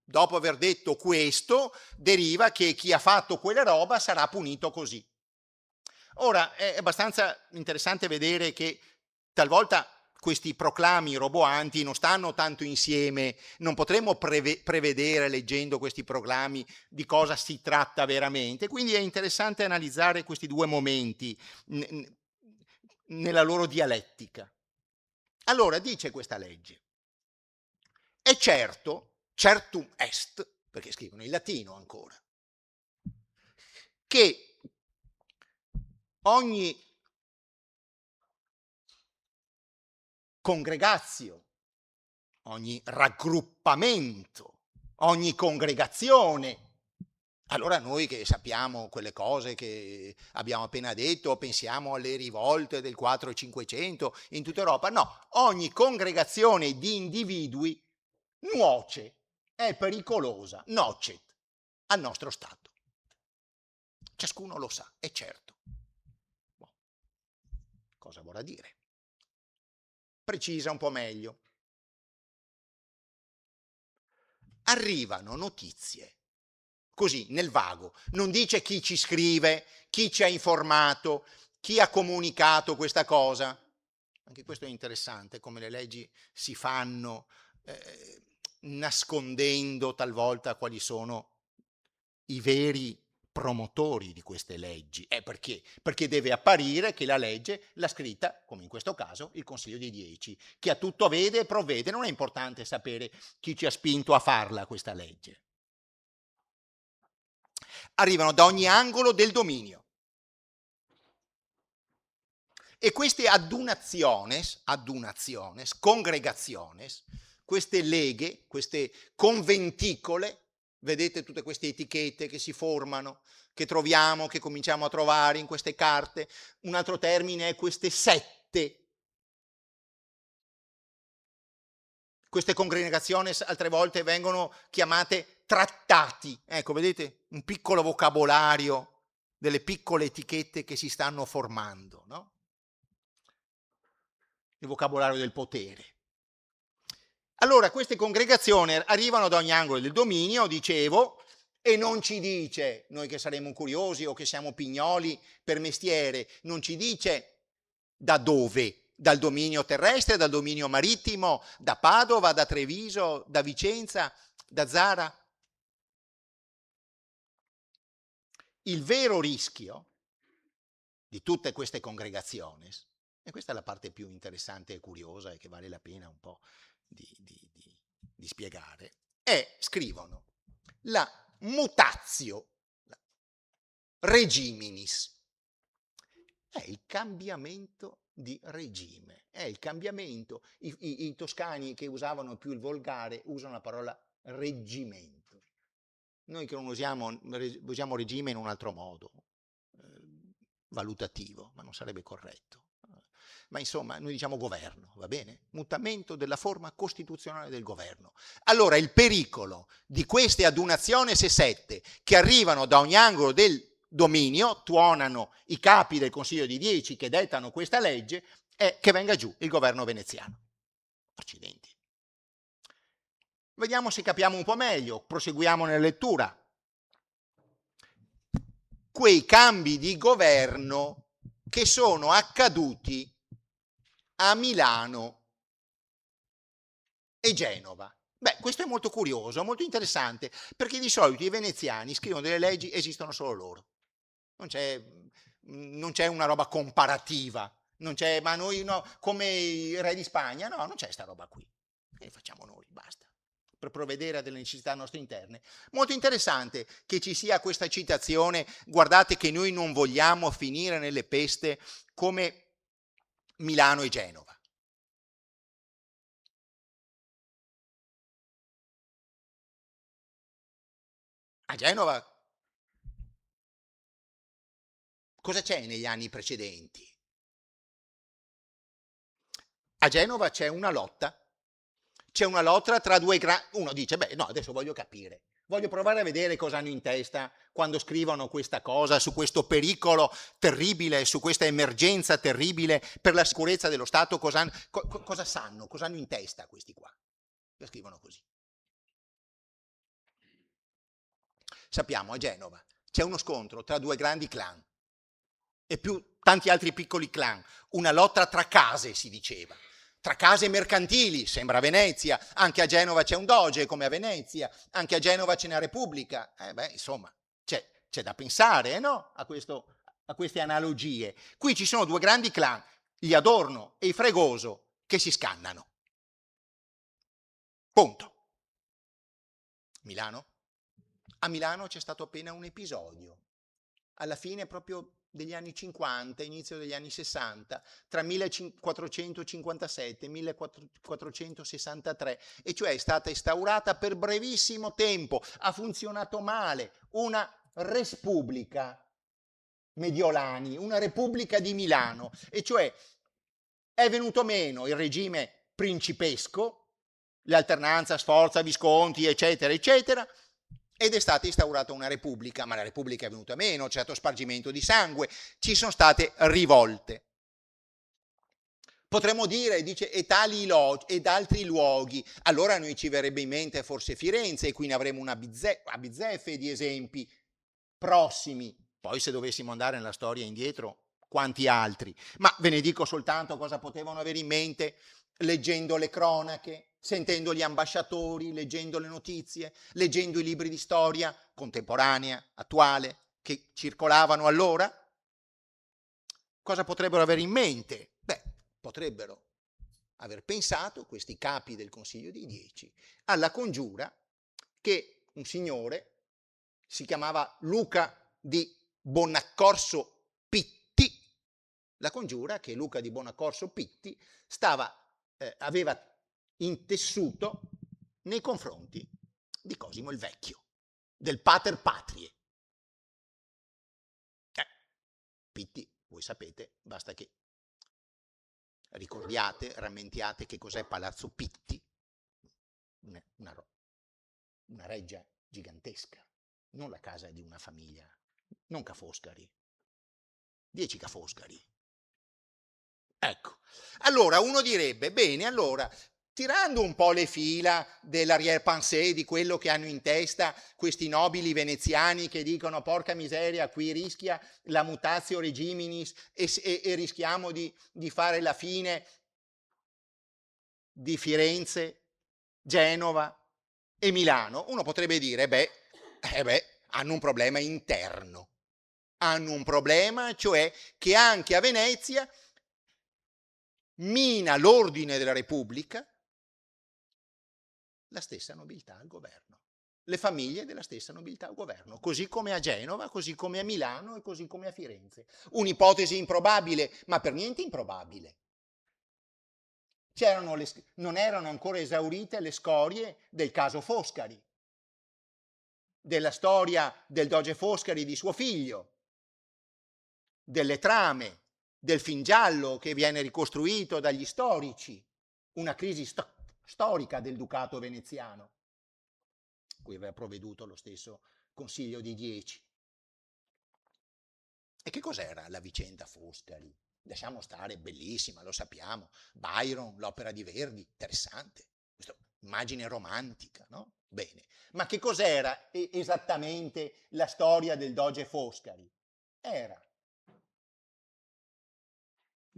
dopo aver detto questo, deriva che chi ha fatto quella roba sarà punito così. Ora, è abbastanza interessante vedere che talvolta questi proclami roboanti non stanno tanto insieme, non potremmo prevedere leggendo questi proclami di cosa si tratta veramente, quindi è interessante analizzare questi due momenti nella loro dialettica. Allora dice questa legge: è certo, certum est, perché scrivono in latino ancora, che ogni congregazio, ogni raggruppamento, ogni congregazione. Allora noi che sappiamo quelle cose che abbiamo appena detto, pensiamo alle rivolte del 4 e 500 in tutta Europa. No, ogni congregazione di individui nuoce è pericolosa, nocet, al nostro Stato. Ciascuno lo sa, è certo. Cosa vorrà dire? Precisa un po' meglio. Arrivano notizie, così, nel vago, non dice chi ci scrive, chi ci ha informato, chi ha comunicato questa cosa. Anche questo è interessante, come le leggi si fanno nascondendo talvolta quali sono i veri promotori di queste leggi. Perché? Perché deve apparire che la legge l'ha scritta, come in questo caso, il Consiglio dei 10, che a tutto vede e provvede. Non è importante sapere chi ci ha spinto a farla questa legge. Arrivano da ogni angolo del dominio. E queste adunaciones, congregaciones, queste leghe, queste conventicole, vedete tutte queste etichette che si formano, che troviamo, che cominciamo a trovare in queste carte. Un altro termine è queste sette. Queste congregazioni altre volte vengono chiamate trattati. Ecco, vedete? Un piccolo vocabolario delle piccole etichette che si stanno formando, no? Il vocabolario del potere. Allora, queste congregazioni arrivano da ogni angolo del dominio, dicevo, e non ci dice, noi che saremo curiosi o che siamo pignoli per mestiere, non ci dice da dove, dal dominio terrestre, dal dominio marittimo, da Padova, da Treviso, da Vicenza, da Zara. Il vero rischio di tutte queste congregazioni, e questa è la parte più interessante e curiosa e che vale la pena un po' di spiegare, scrivono la mutatio regiminis, è il cambiamento di regime, è il cambiamento, i toscani che usavano più il volgare usano la parola reggimento, noi che non usiamo regime in un altro modo, valutativo, ma non sarebbe corretto. Ma insomma, noi diciamo governo, va bene? Mutamento della forma costituzionale del governo. Allora, il pericolo di queste adunazioni sette che arrivano da ogni angolo del dominio, tuonano i capi del Consiglio di 10 che dettano questa legge, è che venga giù il governo veneziano. Accidenti. Vediamo se capiamo un po' meglio, proseguiamo nella lettura. Quei cambi di governo che sono accaduti a Milano e Genova. Beh, questo è molto curioso, molto interessante, perché di solito i veneziani scrivono delle leggi, esistono solo loro. Non c'è una roba comparativa, non c'è, ma noi no, come i re di Spagna, no, non c'è sta roba qui. E facciamo noi, basta, per provvedere a delle necessità nostre interne. Molto interessante che ci sia questa citazione, guardate che noi non vogliamo finire nelle peste come Milano e Genova. A Genova cosa c'è negli anni precedenti? A Genova c'è una lotta tra due grandi. Uno dice, beh, no, adesso voglio capire. Voglio provare a vedere cosa hanno in testa quando scrivono questa cosa, su questo pericolo terribile, su questa emergenza terribile per la sicurezza dello Stato, cosa sanno, cosa hanno in testa questi qua. Che scrivono così. Sappiamo, a Genova c'è uno scontro tra due grandi clan e più tanti altri piccoli clan, una lotta tra case, si diceva. Tra case mercantili, sembra Venezia, anche a Genova c'è un doge come a Venezia, anche a Genova c'è una repubblica, insomma, c'è da pensare, no? A queste analogie. Qui ci sono due grandi clan, gli Adorno e i Fregoso, che si scannano. Punto. Milano? A Milano c'è stato appena un episodio, alla fine proprio degli anni 50, inizio degli anni 60, tra 1457 e 1463, e cioè è stata instaurata per brevissimo tempo, ha funzionato male, una Respubblica Mediolani, una Repubblica di Milano, e cioè è venuto meno il regime principesco, l'alternanza Sforza-Visconti, eccetera, eccetera, ed è stata instaurata una repubblica, ma la repubblica è venuta meno, c'è stato spargimento di sangue, ci sono state rivolte. Potremmo dire, dice, ed altri luoghi, allora noi ci verrebbe in mente forse Firenze, e qui ne avremo una bizzeffe di esempi prossimi. Poi se dovessimo andare nella storia indietro, quanti altri? Ma ve ne dico soltanto cosa potevano avere in mente leggendo le cronache, sentendo gli ambasciatori, leggendo le notizie, leggendo i libri di storia contemporanea, attuale, che circolavano allora. Cosa potrebbero avere in mente? Beh, potrebbero aver pensato, questi capi del Consiglio dei 10, alla congiura che un signore si chiamava Luca di Bonaccorso Pitti, la congiura che Luca di Bonaccorso Pitti aveva intessuto nei confronti di Cosimo il Vecchio, del Pater Patrie. Pitti, voi sapete, basta che ricordiate, rammentiate che cos'è Palazzo Pitti, una reggia gigantesca, non la casa di una famiglia, non Ca' Foscari, 10 Ca' Foscari. Ecco, allora uno direbbe, bene, allora, tirando un po' le fila dell'arrière-pensée di quello che hanno in testa questi nobili veneziani che dicono porca miseria, qui rischia la mutatio regiminis e rischiamo di fare la fine di Firenze, Genova e Milano, uno potrebbe dire, hanno un problema interno, hanno un problema, cioè che anche a Venezia mina l'ordine della Repubblica la stessa nobiltà al governo, le famiglie della stessa nobiltà al governo, così come a Genova, così come a Milano e così come a Firenze. Un'ipotesi improbabile, ma per niente improbabile. Non erano ancora esaurite le scorie del caso Foscari, della storia del doge Foscari di suo figlio, delle trame, del film giallo che viene ricostruito dagli storici, una crisi storica del ducato veneziano, cui aveva provveduto lo stesso Consiglio di 10. E che cos'era la vicenda Foscari? Lasciamo stare, bellissima, lo sappiamo, Byron, l'opera di Verdi, interessante, questa immagine romantica, no? Bene, ma che cos'era esattamente la storia del doge Foscari? Era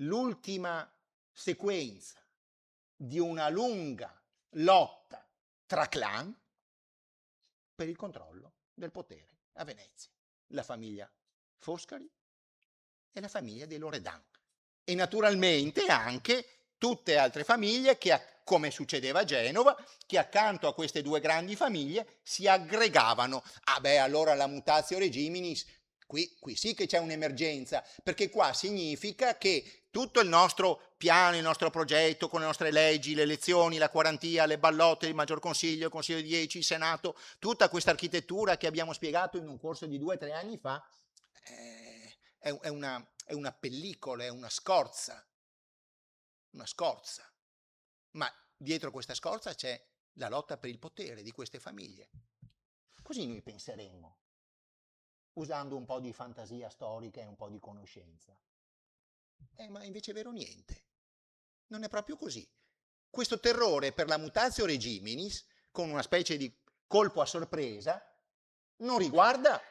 l'ultima sequenza di una lunga lotta tra clan per il controllo del potere a Venezia. La famiglia Foscari e la famiglia dei Loredan. E naturalmente anche tutte altre famiglie che, come succedeva a Genova, che accanto a queste due grandi famiglie si aggregavano. Allora la mutatio regiminis, qui sì che c'è un'emergenza, perché qua significa che tutto il nostro piano, il nostro progetto, con le nostre leggi, le elezioni, la quarantia, le ballotte, il Maggior Consiglio, il Consiglio di 10, il Senato, tutta questa architettura che abbiamo spiegato in un corso di 2 o 3 anni fa, è una pellicola, è una scorza, ma dietro questa scorza c'è la lotta per il potere di queste famiglie. Così noi penseremmo, usando un po' di fantasia storica e un po' di conoscenza. Ma invece è vero niente, non è proprio così. Questo terrore per la mutatio regiminis, con una specie di colpo a sorpresa, non riguarda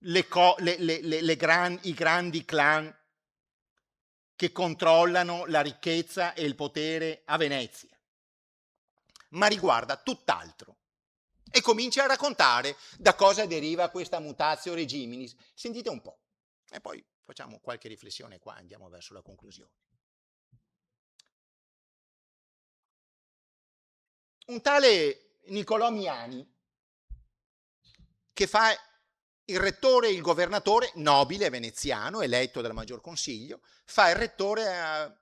i grandi clan che controllano la ricchezza e il potere a Venezia, ma riguarda tutt'altro. E comincia a raccontare da cosa deriva questa mutatio regiminis. Sentite un po', e poi facciamo qualche riflessione qua, andiamo verso la conclusione. Un tale Niccolò Miani, che fa il rettore e il governatore, nobile veneziano, eletto dal Maggior Consiglio, fa il rettore a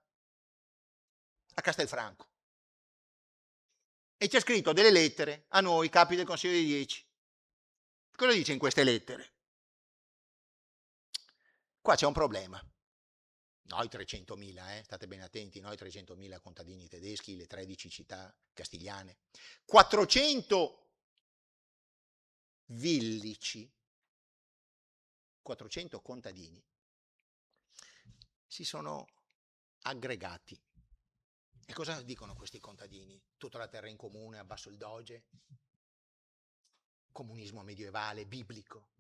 Castelfranco. E c'è scritto delle lettere a noi, capi del Consiglio dei 10. Cosa dice in queste lettere? Qua c'è un problema. Noi 300.000, state ben attenti, noi 300.000 contadini tedeschi, le 13 città castigliane, 400 villici, 400 contadini si sono aggregati. E cosa dicono questi contadini? Tutta la terra in comune, abbasso il doge, comunismo medievale, biblico,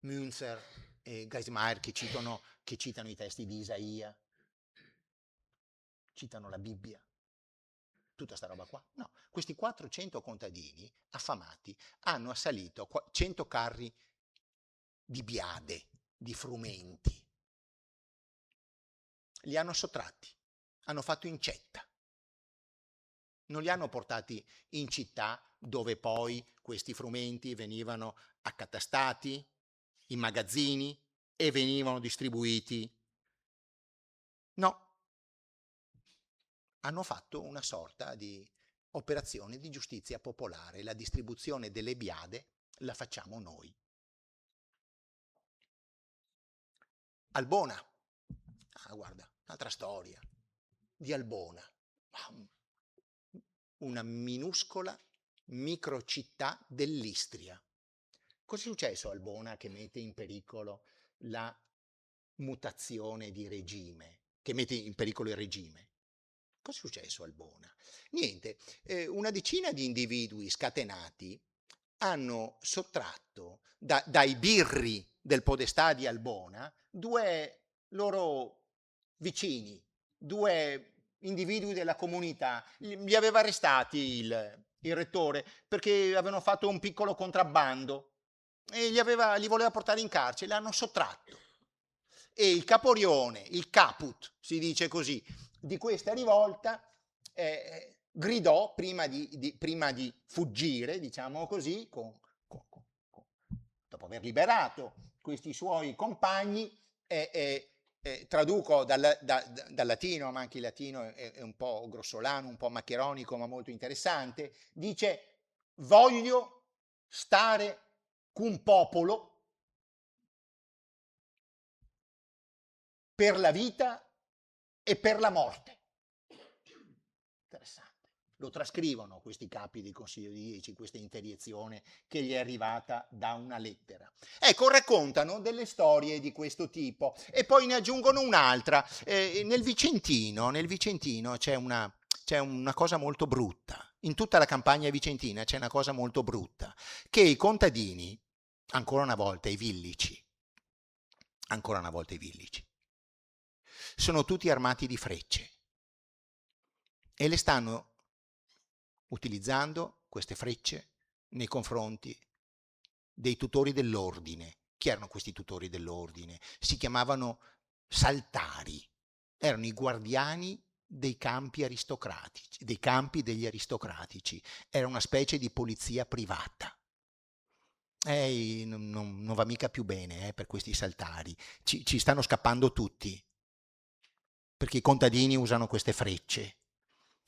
Münzer e Geismar che citano i testi di Isaia, citano la Bibbia, tutta sta roba qua. No, questi 400 contadini affamati hanno assalito 100 carri di biade, di frumenti, li hanno sottratti, hanno fatto incetta, non li hanno portati in città dove poi questi frumenti venivano accatastati in magazzini e venivano distribuiti. No, hanno fatto una sorta di operazione di giustizia popolare. La distribuzione delle biade la facciamo noi. Albona, guarda, un'altra storia di Albona, una minuscola microcittà dell'Istria. Cosa è successo a Albona che mette in pericolo la mutazione di regime, che mette in pericolo il regime? Cosa è successo a Albona? Niente, una decina di individui scatenati hanno sottratto dai birri del podestà di Albona 2 loro vicini, 2 individui della comunità. Li aveva arrestati il rettore perché avevano fatto un piccolo contrabbando e li voleva portare in carcere, l'hanno sottratto. E il caporione, il caput, si dice così, di questa rivolta gridò prima di fuggire, diciamo così, dopo aver liberato questi suoi compagni, traduco dal latino, ma anche il latino è un po' grossolano, un po' maccheronico, ma molto interessante, dice: voglio stare con popolo per la vita e per la morte. Interessante. Lo trascrivono questi capi del Consiglio di 10, questa interiezione che gli è arrivata da una lettera. Ecco, raccontano delle storie di questo tipo e poi ne aggiungono un'altra. Nel Vicentino c'è una cosa molto brutta. In tutta la campagna vicentina c'è una cosa molto brutta, che i contadini, ancora una volta i villici, sono tutti armati di frecce e le stanno utilizzando queste frecce nei confronti dei tutori dell'ordine. Chi erano questi tutori dell'ordine? Si chiamavano saltari, erano i guardiani dei campi aristocratici, dei campi degli aristocratici, era una specie di polizia privata. Non va mica più bene per questi saltari, ci stanno scappando tutti, perché i contadini usano queste frecce.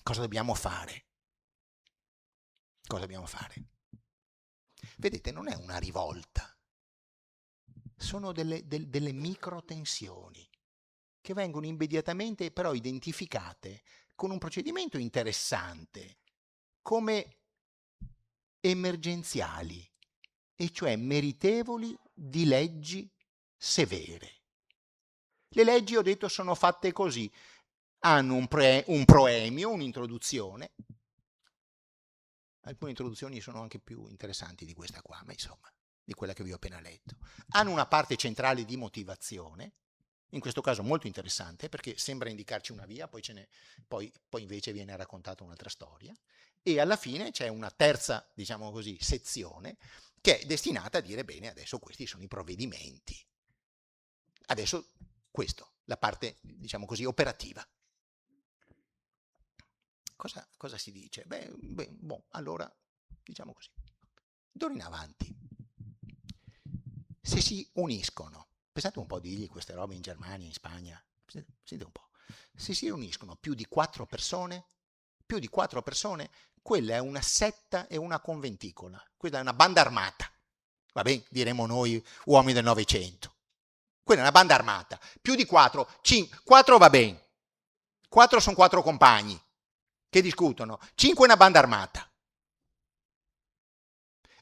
Cosa dobbiamo fare? Vedete, non è una rivolta, sono delle microtensioni che vengono immediatamente però identificate con un procedimento interessante come emergenziali, e cioè meritevoli di leggi severe. Le leggi, ho detto, sono fatte così, hanno un proemio, un'introduzione. Alcune introduzioni sono anche più interessanti di questa qua, ma insomma, di quella che vi ho appena letto. Hanno una parte centrale di motivazione, in questo caso molto interessante, perché sembra indicarci una via, poi invece viene raccontata un'altra storia, e alla fine c'è una terza, diciamo così, sezione, che è destinata a dire: bene, adesso questi sono i provvedimenti. Adesso questo, la parte, diciamo così, operativa. Cosa si dice? Allora, diciamo così, d'ora in avanti, se si uniscono, pensate un po' di dirgli queste robe in Germania, in Spagna, sentite un po', se si uniscono più di 4 persone, quella è una setta e una conventicola, quella è una banda armata, va bene, diremo noi uomini del Novecento. Quella è una banda armata. Più di 4, 4 va bene. 4 sono 4 compagni che discutono. 5 è una banda armata.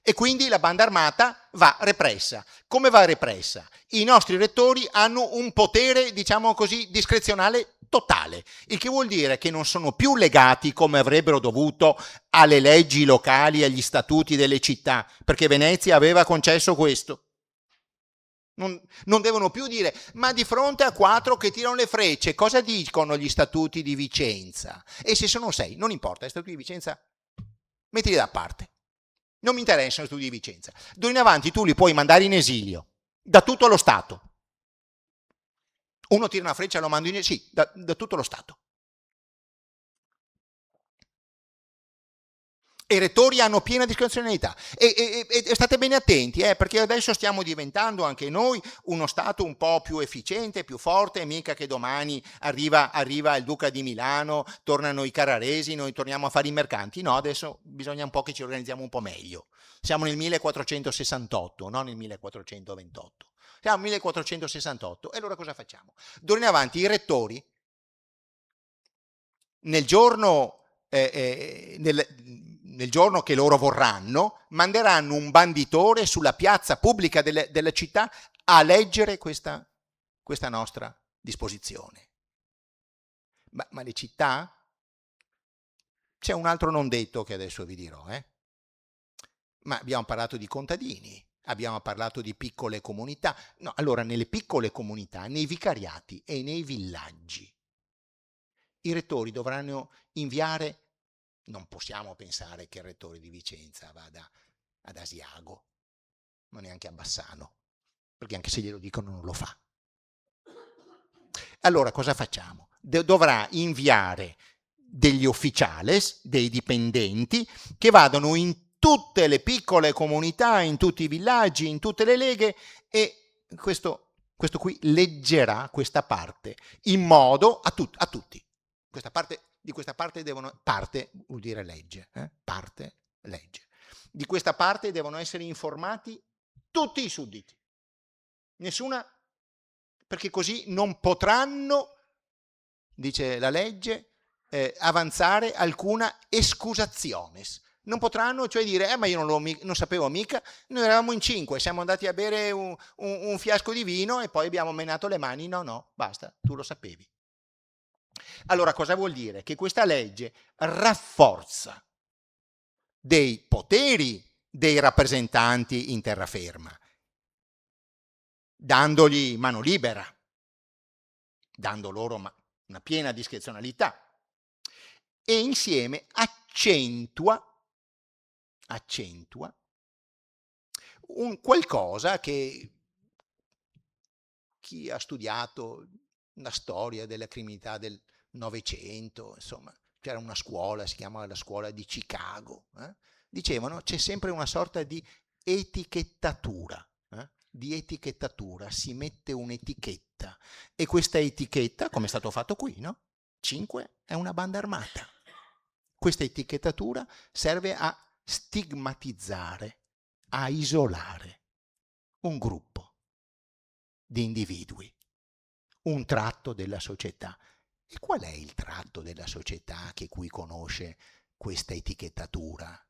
E quindi la banda armata va repressa. Come va repressa? I nostri rettori hanno un potere, diciamo così, discrezionale totale, il che vuol dire che non sono più legati, come avrebbero dovuto, alle leggi locali, agli statuti delle città, perché Venezia aveva concesso questo. Non devono più dire, ma di fronte a 4 che tirano le frecce, cosa dicono gli statuti di Vicenza? E se sono 6, non importa, gli statuti di Vicenza, mettili da parte. Non mi interessano gli studi di Vicenza. D'ora in avanti tu li puoi mandare in esilio, da tutto lo Stato. Uno tira una freccia e lo mando in esilio, sì, da tutto lo Stato. E i rettori hanno piena discrezionalità. E state bene attenti, perché adesso stiamo diventando anche noi uno Stato un po' più efficiente, più forte, mica che domani arriva il Duca di Milano, tornano i Carraresi, noi torniamo a fare i mercanti. No, adesso bisogna un po' che ci organizziamo un po' meglio. Siamo nel 1468, non nel 1428. Siamo nel 1468 e allora cosa facciamo? D'ora in avanti i rettori, nel giorno che loro vorranno, manderanno un banditore sulla piazza pubblica della città a leggere questa nostra disposizione. Ma le città? C'è un altro non detto che adesso vi dirò. Ma abbiamo parlato di contadini, abbiamo parlato di piccole comunità. No, allora, nelle piccole comunità, nei vicariati e nei villaggi, i rettori dovranno inviare. Non possiamo pensare che il rettore di Vicenza vada ad Asiago, ma neanche a Bassano, perché anche se glielo dicono non lo fa. Allora cosa facciamo? Dovrà inviare degli officiales, dei dipendenti, che vadano in tutte le piccole comunità, in tutti i villaggi, in tutte le leghe, e questo qui leggerà questa parte in modo a tutti. Di questa parte parte vuol dire legge, parte, legge. Di questa parte devono essere informati tutti i sudditi. Nessuna, perché così non potranno, dice la legge, avanzare alcuna excusationes. Non potranno, cioè dire, ma io non sapevo mica, noi eravamo in 5, siamo andati a bere un fiasco di vino e poi abbiamo menato le mani. No, basta, tu lo sapevi. Allora cosa vuol dire? Che questa legge rafforza dei poteri dei rappresentanti in terraferma, dandogli mano libera, dando loro una piena discrezionalità, e insieme accentua un qualcosa che chi ha studiato la storia della criminalità del Novecento, insomma, c'era una scuola, si chiamava la scuola di Chicago, dicevano c'è sempre una sorta di etichettatura, si mette un'etichetta, e questa etichetta, come è stato fatto qui, no? 5 è una banda armata. Questa etichettatura serve a stigmatizzare, a isolare un gruppo di individui, un tratto della società. E qual è il tratto della società che qui conosce questa etichettatura?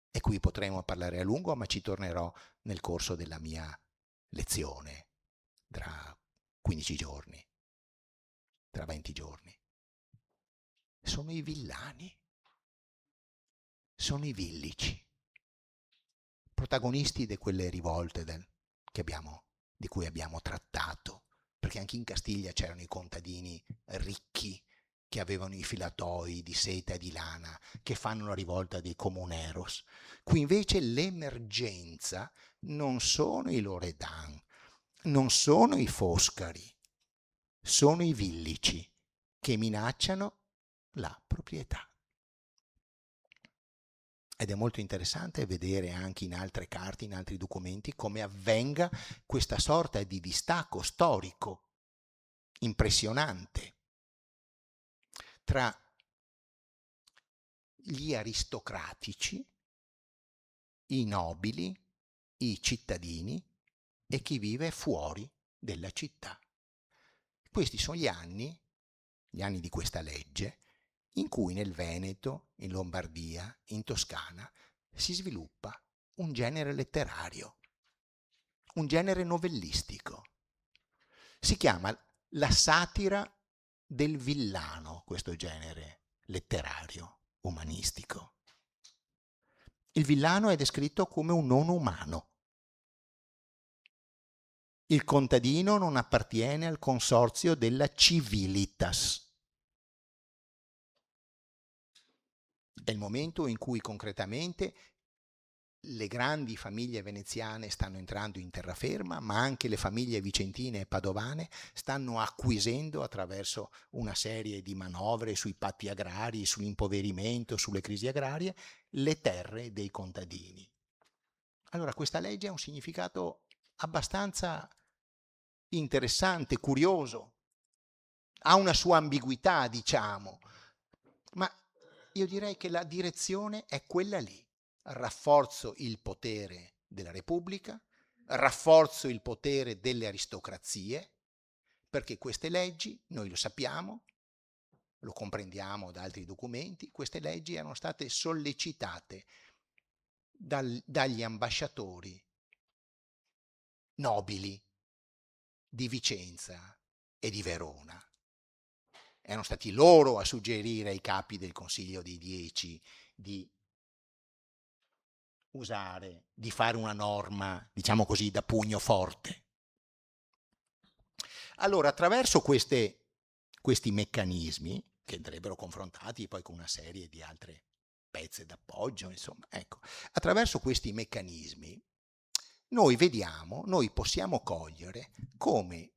E qui potremo parlare a lungo, ma ci tornerò nel corso della mia lezione, tra 15 giorni, tra 20 giorni. Sono i villani, sono i villici, protagonisti di quelle rivolte di cui abbiamo trattato, perché anche in Castiglia c'erano i contadini ricchi che avevano i filatoi di seta e di lana, che fanno la rivolta dei comuneros. Qui invece l'emergenza non sono i Loredan, non sono i Foscari, sono i villici che minacciano la proprietà. Ed è molto interessante vedere anche in altre carte, in altri documenti, come avvenga questa sorta di distacco storico impressionante tra gli aristocratici, i nobili, i cittadini e chi vive fuori della città. Questi sono gli anni di questa legge, in cui nel Veneto, in Lombardia, in Toscana si sviluppa un genere letterario, un genere novellistico. Si chiama la satira del villano, questo genere letterario, umanistico. Il villano è descritto come un non umano. Il contadino non appartiene al consorzio della civilitas. È il momento in cui concretamente le grandi famiglie veneziane stanno entrando in terraferma, ma anche le famiglie vicentine e padovane stanno acquisendo, attraverso una serie di manovre sui patti agrari, sull'impoverimento, sulle crisi agrarie, le terre dei contadini. Allora questa legge ha un significato abbastanza interessante, curioso, ha una sua ambiguità, diciamo, ma io direi che la direzione è quella lì. Rafforzo il potere della Repubblica, rafforzo il potere delle aristocrazie, perché queste leggi, noi lo sappiamo, lo comprendiamo da altri documenti, queste leggi erano state sollecitate dagli ambasciatori nobili di Vicenza e di Verona. Erano stati loro a suggerire ai capi del Consiglio dei 10 di usare, di fare una norma, diciamo così, da pugno forte. Allora, attraverso questi meccanismi, che andrebbero confrontati poi con una serie di altre pezze d'appoggio, insomma, ecco, attraverso questi meccanismi noi possiamo cogliere come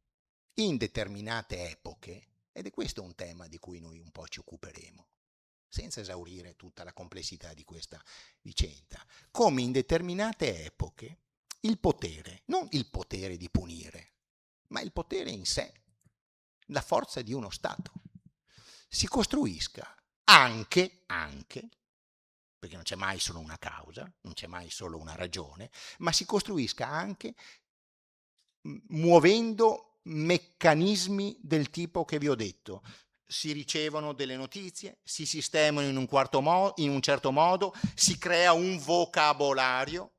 in determinate epoche, ed è questo un tema di cui noi un po' ci occuperemo, senza esaurire tutta la complessità di questa vicenda, come in determinate epoche il potere, non il potere di punire, ma il potere in sé, la forza di uno Stato, si costruisca anche, perché non c'è mai solo una causa, non c'è mai solo una ragione, ma si costruisca anche muovendo meccanismi del tipo che vi ho detto. Si ricevono delle notizie, si sistemano in un certo modo, si crea un vocabolario,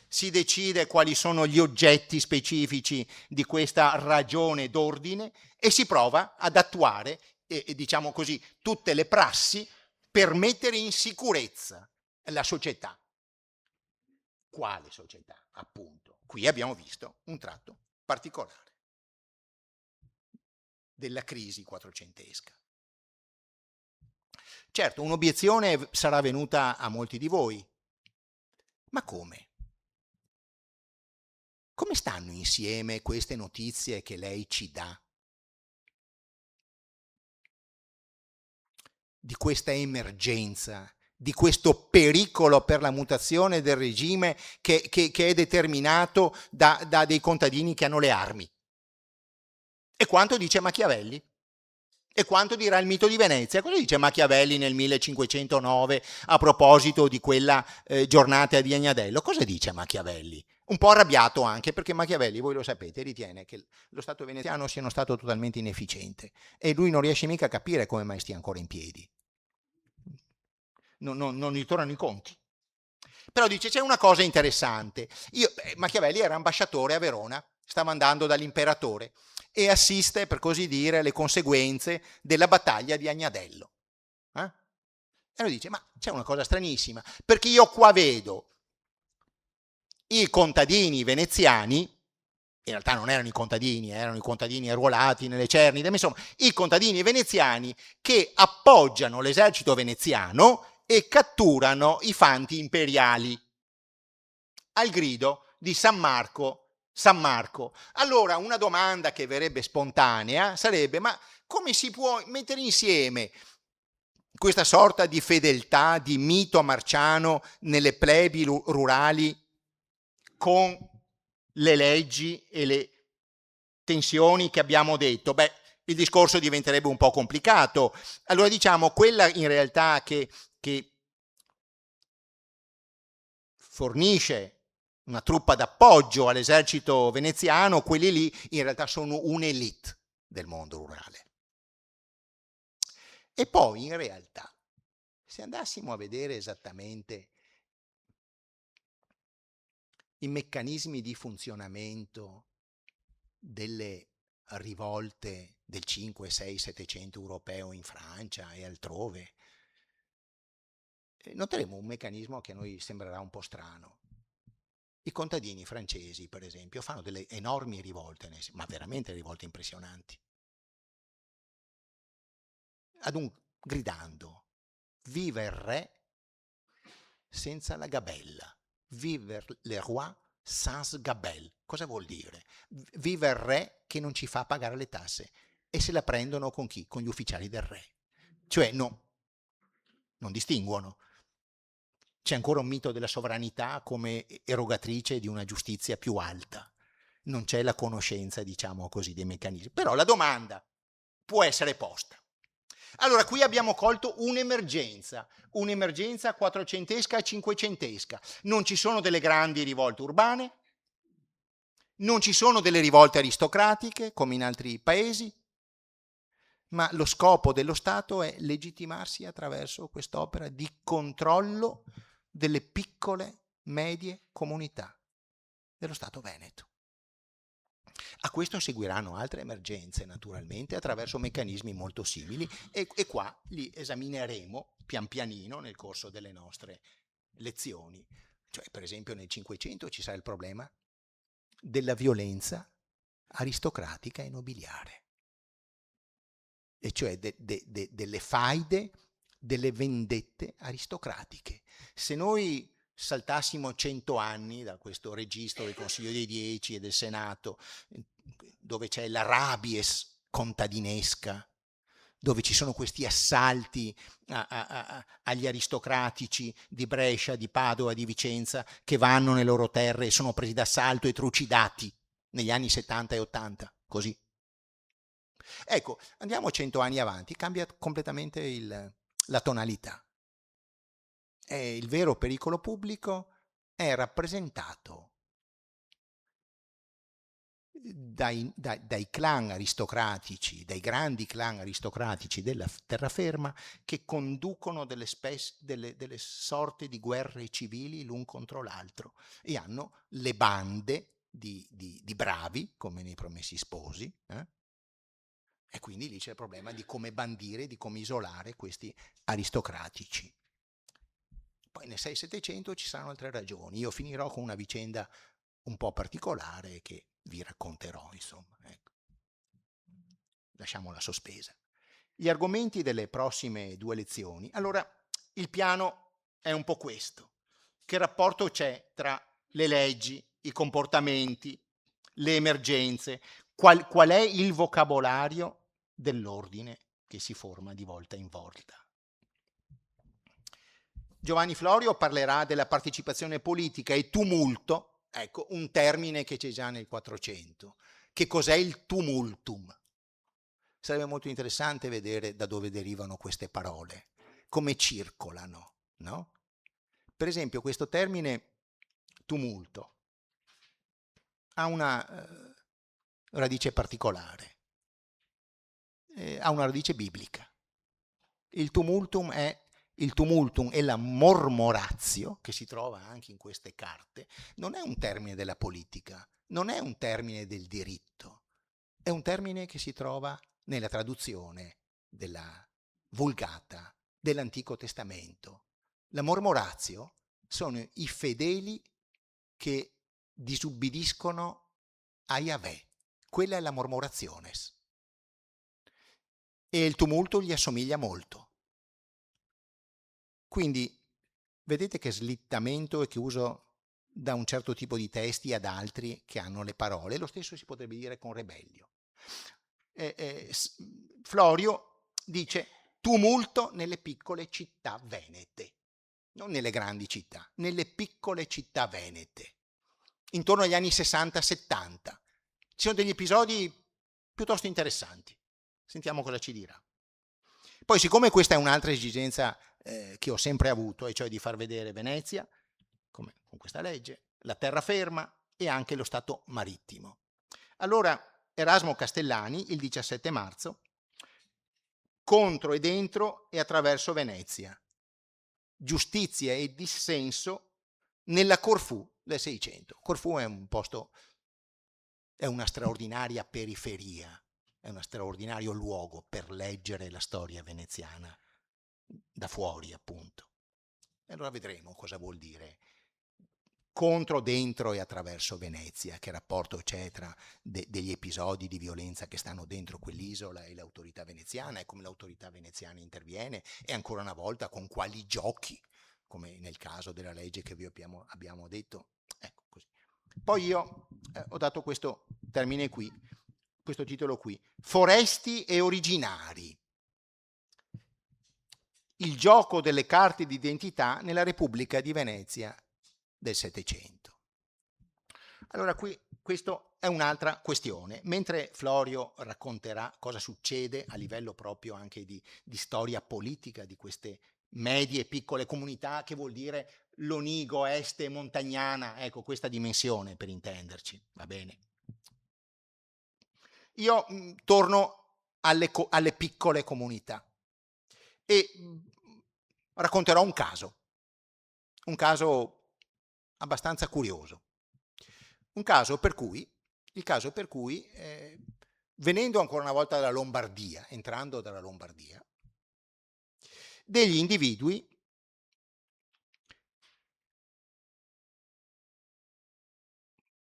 si decide quali sono gli oggetti specifici di questa ragione d'ordine e si prova ad attuare, diciamo così, tutte le prassi per mettere in sicurezza la società. Quale società? Appunto, qui abbiamo visto un tratto particolare della crisi quattrocentesca. Certo, un'obiezione sarà venuta a molti di voi. Ma come? Come stanno insieme queste notizie che lei ci dà? Di questa emergenza, di questo pericolo per la mutazione del regime che è determinato da dei contadini che hanno le armi. E quanto dice Machiavelli? E quanto dirà il mito di Venezia? Cosa dice Machiavelli nel 1509 a proposito di quella giornata di Agnadello? Cosa dice Machiavelli? Un po' arrabbiato anche, perché Machiavelli, voi lo sapete, ritiene che lo Stato veneziano sia uno Stato totalmente inefficiente e lui non riesce mica a capire come mai stia ancora in piedi. Non gli tornano i conti. Però dice, c'è una cosa interessante. Machiavelli era ambasciatore a Verona, stava andando dall'imperatore e assiste, per così dire, alle conseguenze della battaglia di Agnadello. E lui dice, ma c'è una cosa stranissima, perché io qua vedo i contadini veneziani, in realtà non erano i contadini arruolati nelle Cernide, ma insomma, i contadini veneziani che appoggiano l'esercito veneziano e catturano i fanti imperiali al grido di San Marco, San Marco. Allora una domanda che verrebbe spontanea sarebbe, ma come si può mettere insieme questa sorta di fedeltà, di mito marciano nelle plebi rurali con le leggi e le tensioni che abbiamo detto? Beh, il discorso diventerebbe un po' complicato. Allora diciamo, quella in realtà che fornisce una truppa d'appoggio all'esercito veneziano, quelli lì in realtà sono un'elite del mondo rurale. E poi in realtà, se andassimo a vedere esattamente i meccanismi di funzionamento delle rivolte del 5, 6, 700 europeo in Francia e altrove, noteremo un meccanismo che a noi sembrerà un po' strano. I contadini francesi, per esempio, fanno delle enormi rivolte, ma veramente rivolte impressionanti, gridando vive il re senza la gabella, vive le roi sans gabelle. Cosa vuol dire? Vive il re che non ci fa pagare le tasse, e se la prendono con chi? Con gli ufficiali del re. Cioè non distinguono. C'è ancora un mito della sovranità come erogatrice di una giustizia più alta. Non c'è la conoscenza, diciamo così, dei meccanismi. Però la domanda può essere posta. Allora, qui abbiamo colto un'emergenza quattrocentesca e cinquecentesca. Non ci sono delle grandi rivolte urbane, non ci sono delle rivolte aristocratiche come in altri paesi, ma lo scopo dello Stato è legittimarsi attraverso quest'opera di controllo delle piccole, medie comunità dello Stato veneto. A questo seguiranno altre emergenze, naturalmente, attraverso meccanismi molto simili, e qua li esamineremo pian pianino nel corso delle nostre lezioni. Cioè, per esempio, nel Cinquecento ci sarà il problema della violenza aristocratica e nobiliare, e cioè delle faide, delle vendette aristocratiche. Se noi saltassimo 100 anni da questo registro del Consiglio dei Dieci e del Senato, dove c'è la rabies contadinesca, dove ci sono questi assalti agli aristocratici di Brescia, di Padova, di Vicenza, che vanno nelle loro terre e sono presi d'assalto e trucidati negli anni 70 e 80, così. Ecco, andiamo 100 anni avanti, cambia completamente la tonalità. Il vero pericolo pubblico è rappresentato dai clan aristocratici, dai grandi clan aristocratici della terraferma, che conducono delle sorte di guerre civili l'un contro l'altro, e hanno le bande di bravi, come nei Promessi Sposi, e quindi lì c'è il problema di come bandire, di come isolare questi aristocratici. Poi nel 6-700 ci saranno altre ragioni. Io finirò con una vicenda un po' particolare che vi racconterò, insomma. Ecco. Lasciamola sospesa. Gli argomenti delle prossime 2 lezioni. Allora, il piano è un po' questo. Che rapporto c'è tra le leggi, i comportamenti, le emergenze? Qual è il vocabolario dell'ordine che si forma di volta in volta? Giovanni Florio parlerà della partecipazione politica e tumulto, ecco, un termine che c'è già nel 400. Che cos'è il tumultum? Sarebbe molto interessante vedere da dove derivano queste parole, come circolano, no? Per esempio, questo termine tumulto ha una radice particolare, ha una radice biblica. Il tumultum e la mormoratio, che si trova anche in queste carte, non è un termine della politica, non è un termine del diritto, è un termine che si trova nella traduzione della Vulgata dell'Antico Testamento. La mormoratio sono i fedeli che disubbidiscono a Yahweh. Quella è la mormorationes. E il tumulto gli assomiglia molto. Quindi vedete che slittamento e che uso da un certo tipo di testi ad altri che hanno le parole. Lo stesso si potrebbe dire con Rebellio. Florio dice tumulto nelle piccole città venete, non nelle grandi città, nelle piccole città venete, intorno agli anni 60-70. Ci sono degli episodi piuttosto interessanti. Sentiamo cosa ci dirà. Poi, siccome questa è un'altra esigenza che ho sempre avuto, e cioè di far vedere Venezia, come con questa legge, la terraferma e anche lo stato marittimo. Allora Erasmo Castellani, il 17 marzo, contro e dentro e attraverso Venezia, giustizia e dissenso nella Corfù del 600. Corfù è un posto, è una straordinaria periferia, è uno straordinario luogo per leggere la storia veneziana da fuori, appunto. E allora vedremo cosa vuol dire contro, dentro e attraverso Venezia, che rapporto c'è tra degli episodi di violenza che stanno dentro quell'isola e l'autorità veneziana, e come l'autorità veneziana interviene, e ancora una volta con quali giochi, come nel caso della legge che vi abbiamo detto. Ecco così. Poi io ho dato questo termine qui, questo titolo qui, Foresti e originari. Il gioco delle carte d'identità nella Repubblica di Venezia del Settecento. Allora qui questa è un'altra questione. Mentre Florio racconterà cosa succede a livello proprio anche di storia politica di queste medie e piccole comunità, che vuol dire l'Onigo, Este, Montagnana, ecco questa dimensione per intenderci, va bene? Io torno alle piccole comunità e racconterò un caso abbastanza curioso, il caso per cui venendo ancora una volta dalla Lombardia, entrando dalla Lombardia, degli individui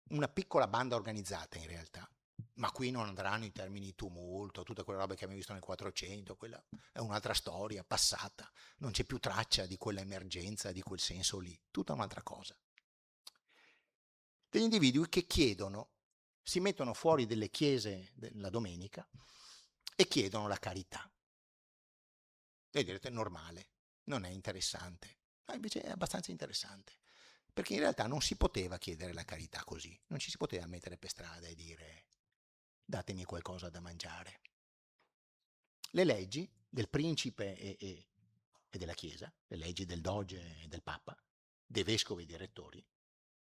una piccola banda organizzata in realtà, ma qui non andranno in termini di tumulto, tutte quelle robe che abbiamo visto nel 400, quella è un'altra storia passata, non c'è più traccia di quella emergenza, di quel senso lì, tutta un'altra cosa. Degli individui che chiedono, si mettono fuori delle chiese la domenica e chiedono la carità. E direte è normale, non è interessante, ma invece è abbastanza interessante, perché in realtà non si poteva chiedere la carità così, non ci si poteva mettere per strada e dire datemi qualcosa da mangiare. Le leggi del principe e della Chiesa, le leggi del doge e del Papa, dei vescovi e dei rettori,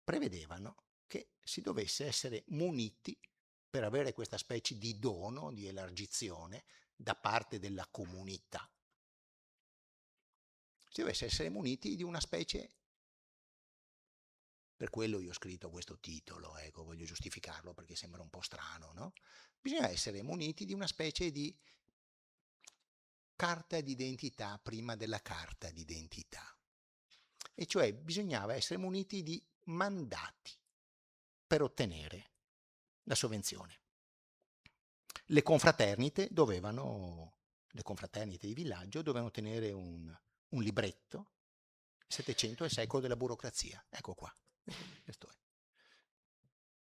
prevedevano che si dovesse essere muniti per avere questa specie di dono, di elargizione da parte della comunità. Si dovesse essere muniti di una specie, per quello io ho scritto questo titolo, ecco, voglio giustificarlo perché sembra un po' strano, no? Bisogna essere muniti di una specie di carta d'identità prima della carta d'identità. E cioè bisognava essere muniti di mandati per ottenere la sovvenzione. Le confraternite di villaggio dovevano tenere un libretto, 700 è il secolo della burocrazia, ecco qua, questo è.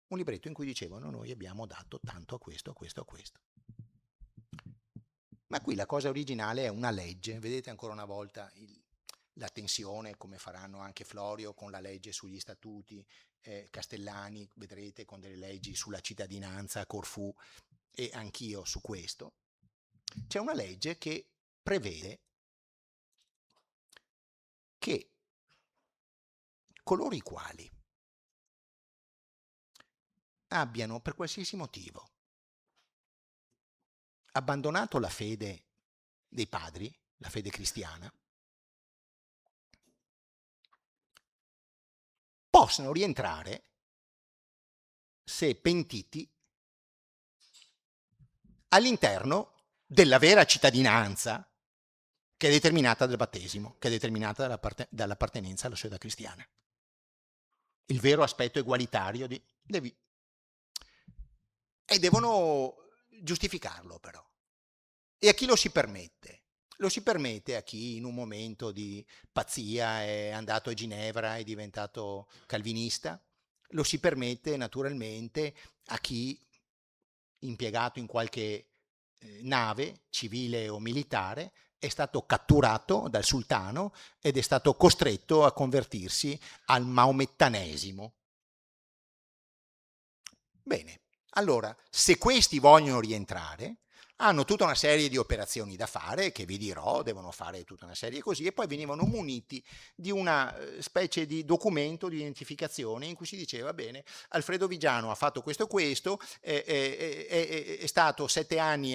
Un libretto in cui dicevano noi abbiamo dato tanto a questo, a questo, a questo. Ma qui la cosa originale è una legge, vedete ancora una volta la tensione, come faranno anche Florio con la legge sugli statuti, Castellani, vedrete, con delle leggi sulla cittadinanza, Corfù, e anch'io su questo. C'è una legge che prevede che coloro i quali abbiano per qualsiasi motivo abbandonato la fede dei padri, la fede cristiana, possano rientrare, se pentiti, all'interno della vera cittadinanza che è determinata dal battesimo, che è determinata dall'appartenenza alla società cristiana. Il vero aspetto egualitario e devono giustificarlo però. E a chi lo si permette? Lo si permette a chi in un momento di pazzia è andato a Ginevra, è diventato calvinista, lo si permette naturalmente a chi impiegato in qualche nave civile o militare è stato catturato dal sultano ed è stato costretto a convertirsi al maomettanesimo. Bene, allora, se questi vogliono rientrare, hanno tutta una serie di operazioni da fare, che vi dirò, devono fare tutta una serie così, e poi venivano muniti di una specie di documento di identificazione in cui si diceva, bene, Alfredo Vigiano ha fatto questo, è stato 7 anni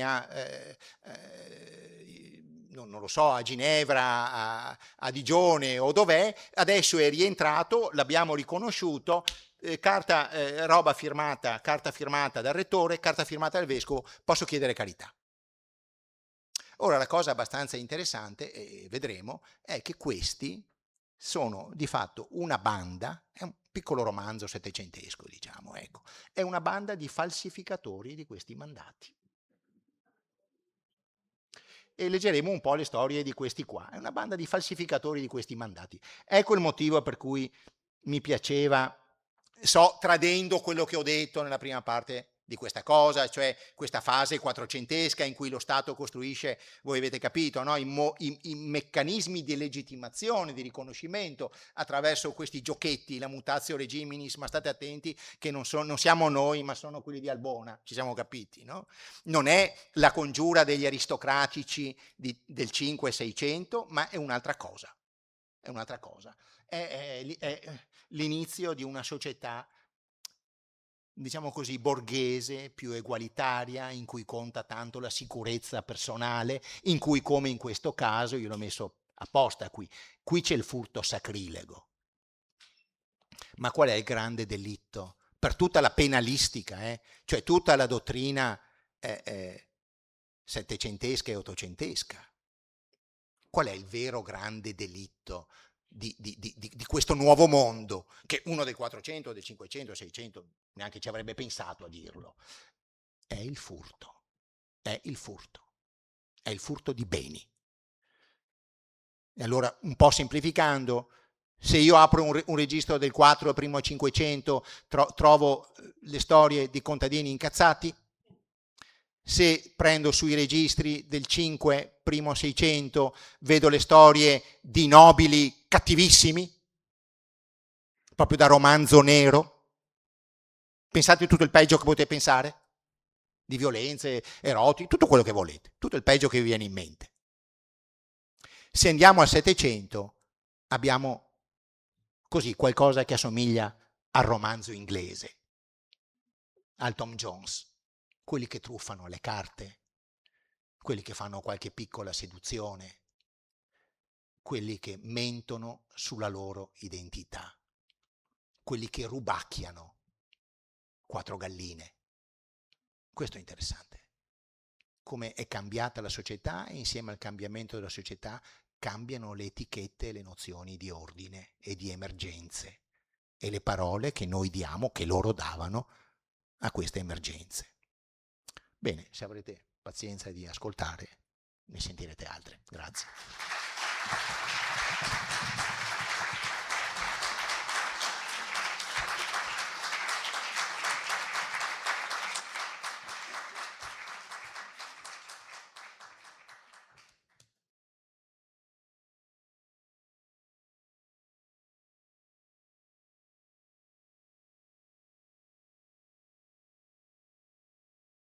non lo so, a Ginevra, a Digione o dov'è, adesso è rientrato, l'abbiamo riconosciuto, carta firmata dal rettore, carta firmata dal vescovo, posso chiedere carità. Ora la cosa abbastanza interessante, e vedremo, è che questi sono di fatto una banda, è un piccolo romanzo settecentesco, diciamo, ecco, è una banda di falsificatori di questi mandati. E leggeremo un po' le storie di questi qua, è una banda di falsificatori di questi mandati. Ecco il motivo per cui mi piaceva, tradendo quello che ho detto nella prima parte di questa cosa, cioè questa fase quattrocentesca in cui lo Stato costruisce, voi avete capito, no? I meccanismi di legittimazione, di riconoscimento attraverso questi giochetti, la mutatio regiminis, ma state attenti che non siamo noi, ma sono quelli di Albona, ci siamo capiti, no? Non è la congiura degli aristocratici del 5-600, ma è un'altra cosa, è un'altra cosa. È l'inizio di una società, diciamo così, borghese, più egualitaria, in cui conta tanto la sicurezza personale, in cui, come in questo caso, io l'ho messo apposta qui c'è il furto sacrilego. Ma qual è il grande delitto? Per tutta la penalistica, cioè tutta la dottrina settecentesca e ottocentesca. Qual è il vero grande delitto di questo nuovo mondo, che uno del 400, del 500, 600 neanche ci avrebbe pensato a dirlo? È il furto, è il furto, è il furto di beni. E allora, un po' semplificando, se io apro un registro del 4 primo 500 trovo le storie di contadini incazzati. Se prendo sui registri del 5 primo 600 vedo le storie di nobili cattivissimi, proprio da romanzo nero. Pensate tutto il peggio che potete pensare, di violenze, eroti, tutto quello che volete, tutto il peggio che vi viene in mente. Se andiamo al 700 abbiamo così qualcosa che assomiglia al romanzo inglese, al Tom Jones, quelli che truffano le carte, quelli che fanno qualche piccola seduzione, quelli che mentono sulla loro identità, quelli che rubacchiano 4 galline. Questo è interessante. Come è cambiata la società e insieme al cambiamento della società cambiano le etichette e le nozioni di ordine e di emergenze e le parole che noi diamo, che loro davano a queste emergenze. Bene, se avrete pazienza di ascoltare, ne sentirete altre. Grazie.